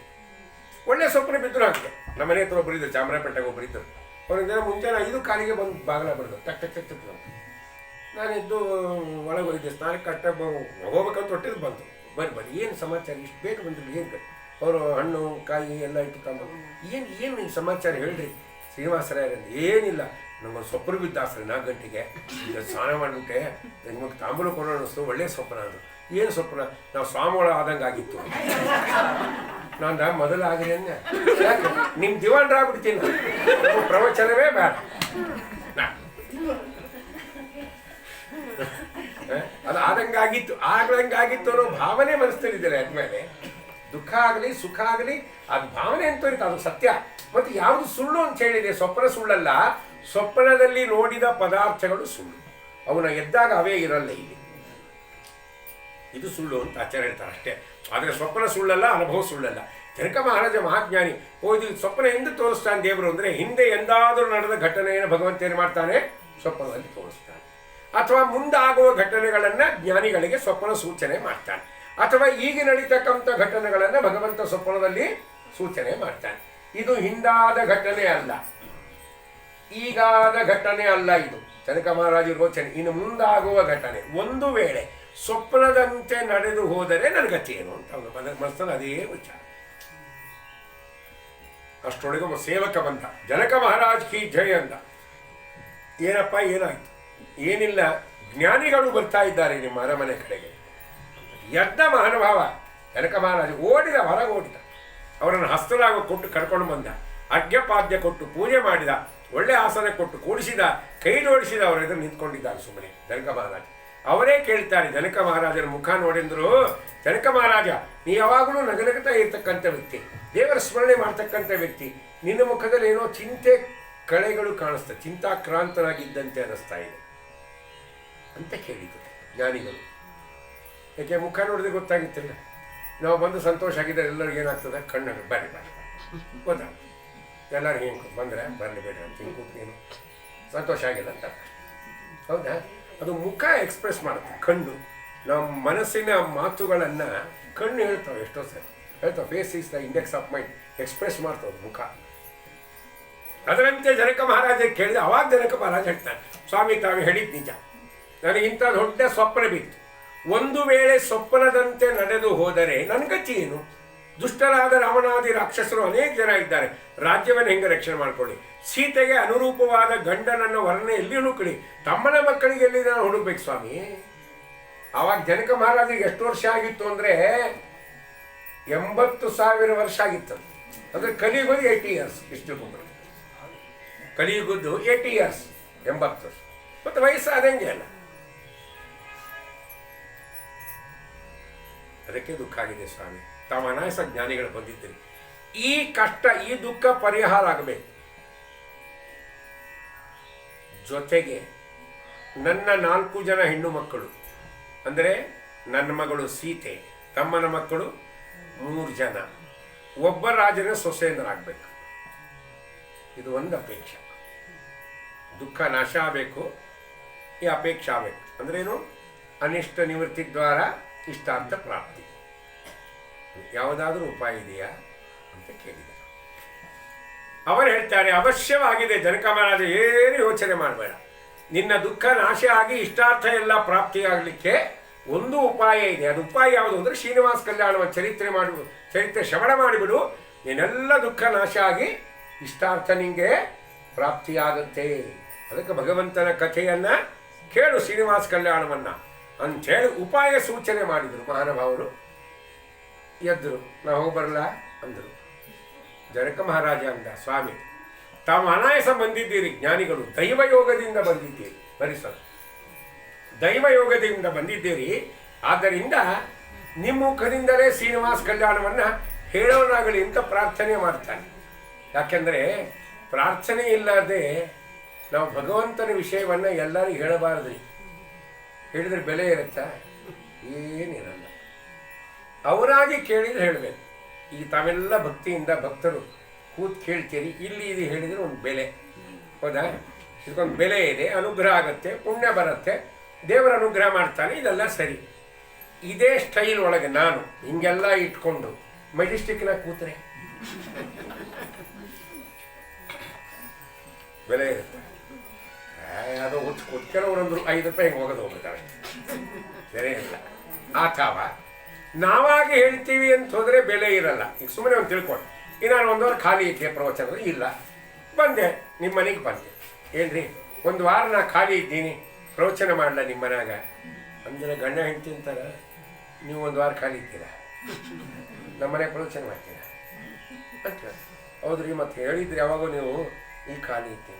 Speaker 1: ಒಳ್ಳೆ ಸ್ವಪ್ನ ಬಿದ್ದರೂ ಹಾಕ್ತೆ. ನಮ್ಮ ಮನೆ ಹತ್ರ ಒಬ್ಬರಿದ್ದರು, ಚಾಮರಾಜಪೇಟೆಗೆ ಒಬ್ಬರಿದ್ದರು. ಅವ್ರಿಂದ ಮುಂಜಾನೆ 5 ಕಾಲಿಗೆ ಬಂದು ಬಾಗಿಲ ಬಡ್ದು ಟಕ್ ಟಕ್ ಟಕ್ ಟಕ್. ನಾನಿದ್ದು ಒಳಗೆ ಹೋಗಿದ್ದೆ, ಸ್ನಾನಕ್ಕೆ ಕಟ್ಟ ಹೋಗ್ಬೇಕಂತ ಹೊಟ್ಟಿದ್ದು ಬಂತು. ಬರ್ರಿ ಏನು ಸಮಾಚಾರ, ಇಷ್ಟು ಬೇಗ ಬಂದಿಲ್ಲ, ಏನು? ಅವರು ಹಣ್ಣು ಕಾಯಿ ಎಲ್ಲ ಇಟ್ಟು ತಂದು, ಏನು ಈ ಸಮಾಚಾರ ಹೇಳ್ರಿ ಶ್ರೀನಿವಾಸರಾಯರಿಂದ. ಏನಿಲ್ಲ, ನಮ್ಮೊಂದು ಸ್ವಪ್ನ ಬಿದ್ದ ಆಸ್ರೆ 4 ಗಂಟೆಗೆ, ಈಗ ಸ್ನಾನ ಮಾಡಿಬಿಟ್ಟೆ, ನಿಮಗೆ ತಾಂಬೂಲ ಕೊಡೋಣ ಅನಿಸ್ತು, ಒಳ್ಳೆಯ ಸ್ವಪ್ನ ಅದು. ಏನು ಸ್ವಪ್ನ? ನಾವು ಸ್ವಾಮಿಗಳ ಆದಂಗೆ ಆಗಿತ್ತು. ನಾನು ಮೊದಲಾಗಲಿ ಅಂದೆ. ಯಾಕೆ ನಿಮ್ಮ ದಿವಾನ್ರಾಗ್ಬಿಡ್ತೀನಿ, ಪ್ರವಚನವೇ ಬೇಡ. ಅದು ಆಗದಂಗಾಗಿತ್ತು ಅನ್ನೋ ಭಾವನೆ ಮನಸ್ಸಲ್ಲಿದ್ದಾರೆ. ಆದ್ಮೇಲೆ ದುಃಖ ಆಗಲಿ ಸುಖ ಆಗಲಿ ಅದು ಭಾವನೆ ಅಂತ ಅದು ಸತ್ಯ. ಮತ್ತು ಯಾವುದು ಸುಳ್ಳು ಅಂತ ಹೇಳಿದೆ, ಸ್ವಪ್ನ ಸುಳ್ಳಲ್ಲ. ಸ್ವಪ್ನದಲ್ಲಿ ನೋಡಿದ ಪದಾರ್ಥಗಳು ಸುಳ್ಳು, ಅವನ ಎದ್ದಾಗ ಅವೇ ಇರಲ್ಲ. ಇಲ್ಲಿ ಇದು ಸುಳ್ಳು ಅಂತ ಆಚಾರ್ಯ ಹೇಳ್ತಾರೆ ಅಷ್ಟೇ. ಆದರೆ ಸ್ವಪ್ನ ಸುಳ್ಳಲ್ಲ, ಅನುಭವ ಸುಳ್ಳಲ್ಲ. ಜನಕ ಮಹಾರಾಜ ಮಹಾಜ್ಞಾನಿ. ಇದು ಸ್ವಪ್ನ ಎಂದು ತೋರಿಸ್ತಾನೆ ದೇವರು ಅಂದರೆ, ಹಿಂದೆ ಎಂದಾದರೂ ನಡೆದ ಘಟನೆಯನ್ನು ಭಗವಂತ ಏನು ಮಾಡ್ತಾನೆ, ಸ್ವಪ್ನದಲ್ಲಿ ತೋರಿಸ್ತಾನೆ. ಅಥವಾ ಮುಂದಾಗುವ ಘಟನೆಗಳನ್ನು ಜ್ಞಾನಿಗಳಿಗೆ ಸ್ವಪ್ನ ಸೂಚನೆ ಮಾಡ್ತಾನೆ. ಅಥವಾ ಈಗ ನಡೀತಕ್ಕಂಥ ಘಟನೆಗಳನ್ನು ಭಗವಂತ ಸ್ವಪ್ನದಲ್ಲಿ ಸೂಚನೆ ಮಾಡ್ತಾನೆ. ಇದು ಹಿಂದಾದ ಘಟನೆ ಅಲ್ಲ, ಈಗಾದ ಘಟನೆ ಅಲ್ಲ. ಇದು ಜನಕ ಮಹಾರಾಜ ರೋಚನೆ. ಇನ್ನು ಮುಂದಾಗುವ ಘಟನೆ ಒಂದು ವೇಳೆ ಸ್ವಪ್ನದಂತೆ ನಡೆದು ಹೋದರೆ ನನ್ನ ಗತಿ ಏನು ಅಂತ ಅವನು ಮನಸ್ಸಲ್ಲಿ ಅದೇ ವಿಚಾರ. ಅಷ್ಟೊಳಗೆ ಒಬ್ಬ ಸೇವಕ ಬಂದ, ಜನಕ ಮಹಾರಾಜ್ ಕಿ ಜಯ ಅಂದ. ಏನಪ್ಪ ಏನಾಯ್ತು? ಏನಿಲ್ಲ, ಜ್ಞಾನಿಗಳು ಬರ್ತಾ ಇದ್ದಾರೆ ನಿಮ್ಮ ಅರಮನೆ ಕಡೆಗೆ. ಎದ್ದ ಮಹಾನುಭಾವ ಜನಕ ಮಹಾರಾಜ ಓಡಿದ, ಹೊರಗೆ ಓಡಿದ. ಅವರನ್ನು ಹಸ್ತರಾಗ ಕೊಟ್ಟು ಕರ್ಕೊಂಡು ಬಂದ, ಅರ್ಘ್ಯಪಾದ್ಯ ಕೊಟ್ಟು ಪೂಜೆ ಮಾಡಿದ, ಒಳ್ಳೆ ಆಸನ ಕೊಟ್ಟು ಕೂಡಿಸಿದ, ಕೈ ಜೋಡಿಸಿದ. ಅವರ ಎದುರು ನಿಂತ್ಕೊಂಡಿದ್ದಾರೆ ಸುಮ್ಮನೆ ಜನಕ ಮಹಾರಾಜ. ಅವರೇ ಕೇಳ್ತಾರೆ, ಜನಕ ಮಹಾರಾಜನ ಮುಖ ನೋಡಿದ್ರು, ಜನಕ ಮಹಾರಾಜ ನೀ ಯಾವಾಗಲೂ ನಗನಗತಾ ಇರ್ತಕ್ಕಂಥ ವ್ಯಕ್ತಿ, ದೇವರ ಸ್ಮರಣೆ ಮಾಡ್ತಕ್ಕಂಥ ವ್ಯಕ್ತಿ, ನಿನ್ನ ಮುಖದಲ್ಲಿ ಏನೋ ಚಿಂತೆ ಕಳೆಗಳು ಕಾಣಿಸ್ತದೆ, ಚಿಂತಾಕ್ರಾಂತನಾಗಿದ್ದಂತೆ ಅನ್ನಿಸ್ತಾ ಇದೆ ಅಂತ ಕೇಳಿದರು ಜ್ಞಾನಿಗಳು. ಯಾಕೆ ಮುಖ ನೋಡಿದ್ರೆ ಗೊತ್ತಾಗಿತ್ತಿಲ್ಲ. ನಾವು ಬಂದು ಸಂತೋಷ ಆಗಿದ್ದರೆ ಎಲ್ಲರಿಗೂ ಏನಾಗ್ತದೆ, ಕಣ್ಣು ಬರ್ರಿ ಬರ್ರಿ ಗೊತ್ತಾ, ಎಲ್ಲರೂ ಹಿಂಗೆ ಬಂದರೆ ಬರಲಿ ಬೇಡ ಅಂತ ಹಿಂಗೆ ಕೂತ್ರೇನು ಸಂತೋಷ ಆಗಿಲ್ಲ ಅಂತ. ಹೌದಾ? ಅದು ಮುಖ ಎಕ್ಸ್ಪ್ರೆಸ್ ಮಾಡುತ್ತೆ. ಕಣ್ಣು ನಮ್ಮ ಮನಸ್ಸಿನ ಮಾತುಗಳನ್ನು ಕಣ್ಣು ಹೇಳ್ತಾವೆ, ಎಷ್ಟೋ ಸರಿ ಹೇಳ್ತಾವೆ. Face is the index of mind, express ಮಾಡ್ತಾವೆ ಮುಖ. ಅದರಂತೆ ಜನಕ ಮಹಾರಾಜ ಕೇಳಿದ. ಅವಾಗ ಜನಕ ಮಹಾರಾಜ ಹೇಳ್ತಾನೆ, ಸ್ವಾಮಿ ತಾವು ಹೇಳಿದ ನಿಜ, ನನಗೆ ಇಂಥ ದೊಡ್ಡ ಸ್ವಪ್ನ ಬಿತ್ತು. ಒಂದು ವೇಳೆ ಸ್ವಪ್ನದಂತೆ ನಡೆದು ಹೋದರೆ ನನ್ನ ಗತಿ ಏನು? ದುಷ್ಟರಾದ ರಾವಣಾದಿ ರಾಕ್ಷಸರು ಅನೇಕ ಜನ ಇದ್ದಾರೆ, ರಾಜ್ಯವನ್ನು ಹೆಂಗೆ ರಕ್ಷಣೆ ಮಾಡ್ಕೊಳ್ಳಿ? ಸೀತೆಗೆ ಅನುರೂಪವಾದ ಗಂಡನನ್ನು ವರ್ಣನೆ ಎಲ್ಲಿ ಹುಡುಕಲಿ? ತಮ್ಮನ ಮಕ್ಕಳಿಗೆ ಎಲ್ಲಿ ನಾನು ಹುಡುಕ್ಬೇಕು ಸ್ವಾಮಿ? ಆವಾಗ ಜನಕ ಮಹಾರಾಜರಿಗೆ ಎಷ್ಟು ವರ್ಷ ಆಗಿತ್ತು ಅಂದರೆ 80,000 ವರ್ಷ ಆಗಿತ್ತು. ಅಂದರೆ ಕಲಿಯುಗದ್ದು 80 ಇಯರ್ಸ್. ಇಷ್ಟು ಕಲಿಯುಗದ್ದು 80 ಇಯರ್ಸ್, 80 ವರ್ಷ. ಮತ್ತು ವಯಸ್ಸಾದಂಗೆ ಅಲ್ಲ. ಅದಕ್ಕೆ ದುಃಖ ಆಗಿದೆ ಸ್ವಾಮಿ. ತಾವು ಅನಾಯಸ ಜ್ಞಾನಿಗಳು ಬಂದಿದ್ದೀರಿ. ಈ ಕಷ್ಟ, ಈ ದುಃಖ ಪರಿಹಾರ ಆಗಬೇಕು. ಜೊತೆಗೆ ನನ್ನ 4 ಜನ ಹೆಣ್ಣು ಮಕ್ಕಳು, ಅಂದರೆ ನನ್ನ ಮಗಳು ಸೀತೆ, ತಮ್ಮನ ಮಕ್ಕಳು 3 ಜನ, ಒಬ್ಬ ರಾಜನ ಸೊಸೆಯಂದರಾಗಬೇಕು. ಇದು ಒಂದು ಅಪೇಕ್ಷೆ. ದುಃಖ ನಾಶ ಆಗಬೇಕು, ಈ ಅಪೇಕ್ಷೆ ಆಗಬೇಕು. ಅಂದ್ರೇನು? ಅನಿಷ್ಟ ನಿವೃತ್ತಿ ದ್ವಾರ ಇಷ್ಟಾರ್ಥ ಪ್ರಾಪ್ತಿ. ಯಾವುದಾದ್ರೂ ಉಪಾಯ ಇದೆಯಾ ಅಂತ ಕೇಳಿದರು. ಅವರು ಹೇಳ್ತಾರೆ, ಅವಶ್ಯವಾಗಿದೆ ಜನಕ ಮಹಾರಾಜ, ಏನು ಯೋಚನೆ ಮಾಡಬೇಡ. ನಿನ್ನ ದುಃಖ ನಾಶ ಆಗಿ ಇಷ್ಟಾರ್ಥ ಎಲ್ಲ ಪ್ರಾಪ್ತಿಯಾಗಲಿಕ್ಕೆ ಒಂದು ಉಪಾಯ ಇದೆ. ಅದು ಉಪಾಯ ಯಾವುದು ಅಂದರೆ ಶ್ರೀನಿವಾಸ ಕಲ್ಯಾಣವನ್ನು ಚರಿತ್ರೆ ಶ್ರವಣ ಮಾಡಿಬಿಡು. ನಿನ್ನೆಲ್ಲ ದುಃಖ ನಾಶ ಆಗಿ ಇಷ್ಟಾರ್ಥ ನಿಂಗೆ ಪ್ರಾಪ್ತಿಯಾಗುತ್ತೆ. ಅದಕ್ಕೆ ಭಗವಂತನ ಕಥೆಯನ್ನು ಕೇಳು, ಶ್ರೀನಿವಾಸ ಕಲ್ಯಾಣವನ್ನು ಅಂಥೇಳಿ ಉಪಾಯ ಸೂಚನೆ ಮಾಡಿದರು. ಮಹಾನುಭಾವರು ಎದ್ದರು. ನಾವು ಹೋಗಿ ಬರಲ್ಲ ಅಂದರು. ಜನಕ ಮಹಾರಾಜ ಅಂದ, ಸ್ವಾಮಿ ತಾವು ಅನಾಯಸ ಬಂದಿದ್ದೀರಿ, ಜ್ಞಾನಿಗಳು ದೈವಯೋಗದಿಂದ ಬಂದಿದ್ದೀರಿ. ಬರೀ ಸರ್, ದೈವಯೋಗದಿಂದ ಬಂದಿದ್ದೀರಿ. ಆದ್ದರಿಂದ ನಿಮ್ಮ ಮುಖದಿಂದಲೇ ಶ್ರೀನಿವಾಸ ಕಲ್ಯಾಣವನ್ನು ಹೇಳೋನಾಗಲಿ ಅಂತ ಪ್ರಾರ್ಥನೆ ಮಾಡ್ತಾನೆ. ಯಾಕೆಂದರೆ ಪ್ರಾರ್ಥನೆ ಇಲ್ಲದೆ ನಾವು ಭಗವಂತನ ವಿಷಯವನ್ನು ಎಲ್ಲರಿಗೂ ಹೇಳಬಾರದ್ರಿ. ಹೇಳಿದ್ರೆ ಬೆಲೆ ಇರುತ್ತಾ? ಏನಿರಲ್ಲ. ಅವರಾಗಿ ಕೇಳಿದ್ರೆ ಹೇಳಬೇಕು. ಈಗ ತಾವೆಲ್ಲ ಭಕ್ತಿಯಿಂದ ಭಕ್ತರು ಕೂತ್ ಕೇಳ್ತೀರಿ, ಇಲ್ಲಿ ಇದು ಹೇಳಿದರೆ ಒಂದು ಬೆಲೆ. ಹೌದಾ? ಇದಕ್ಕೊಂದು ಬೆಲೆ ಇದೆ, ಅನುಗ್ರಹ ಆಗುತ್ತೆ, ಪುಣ್ಯ ಬರುತ್ತೆ, ದೇವರ ಅನುಗ್ರಹ ಮಾಡ್ತಾನೆ, ಇದೆಲ್ಲ ಸರಿ. ಇದೇ ಸ್ಟೈಲ್ ಒಳಗೆ ನಾನು ಹಿಂಗೆಲ್ಲ ಇಟ್ಕೊಂಡು ಮೆಜೆಸ್ಟಿಕ್ನಾಗ ಕೂತ್ರೆ ಬೆಲೆ ಇರುತ್ತೆ. ಅದು ಕೆಲವರೊಂದು 5 ರೂಪಾಯಿ ಹಿಂಗೆ ಹೋಗೋದು ಹೋಗ್ಬಿಡ್ತಾರೆ, ಬೆಲೆ ಇಲ್ಲ. ಅಥವಾ ನಾವಾಗಿ ಹೇಳ್ತೀವಿ ಅಂತ ಹೋದರೆ ಬೆಲೆ ಇರಲ್ಲ. ಈಗ ಸುಮ್ಮನೆ ಒಂದು ತಿಳ್ಕೊಂಡು, ಈಗ ನಾನು 1 ವಾರ ಖಾಲಿ ಐತೆ ಪ್ರವಚನ ಇಲ್ಲ, ಬಂದೆ ನಿಮ್ಮ ಮನೆಗೆ ಬಂದೆ. ಏನ್ರಿ 1 ವಾರ ನಾ ಖಾಲಿ ಇದ್ದೀನಿ, ಪ್ರವಚನ ಮಾಡಲ ನಿಮ್ಮ ಮನ್ಯಾಗ ಅಂದರೆ ಗಂಡ ಹೆಂಡ್ತಿ ಅಂತಾರೆ, ನೀವು 1 ವಾರ ಖಾಲಿ ಇದ್ದೀರಾ, ನಮ್ಮ ಮನೆ ಪ್ರವಚನ ಮಾಡ್ತೀರಾ? ಅಂತ ಹೇಳಿ ಹೌದ್ರಿ ಮತ್ತು ಹೇಳಿದ್ರಿ ಯಾವಾಗೋ ನೀವು ಈ ಖಾಲಿ ಐತಿ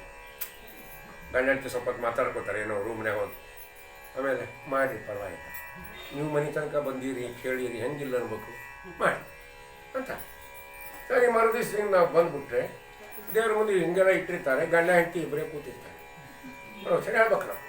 Speaker 1: ಗಂಡ ಹೆಂಡತಿ ಸ್ವಲ್ಪ ಹೊತ್ತು ಮಾತಾಡ್ಕೋತಾರೆ ಏನೋ ರೂಮ್ನಾಗ ಹೋಗಿ ಆಮೇಲೆ ಮಾಡಿರಿ ಪರವಾಗಿಲ್ಲ ನೀವು ಮನೆ ತನಕ ಬಂದಿರಿ ಕೇಳಿರಿ ಹೆಂಗಿಲ್ಲ ಅನ್ಬೇಕು ಮಾಡಿ ಅಂತ ಸರಿ ಮರುದಿವ್ಸ ಹಿಂಗೆ ನಾವು ಬಂದುಬಿಟ್ರೆ ದೇವ್ರ ಮುಂದೆ ಹಿಂಗೆಲ್ಲ ಇಟ್ಟಿರ್ತಾರೆ ಗಂಡ ಹೆಂಡತಿ ಇಬ್ಬರೇ ಕೂತಿರ್ತಾರೆ ಸರಿ ಹೇಳ್ಬೇಕು ನಾವು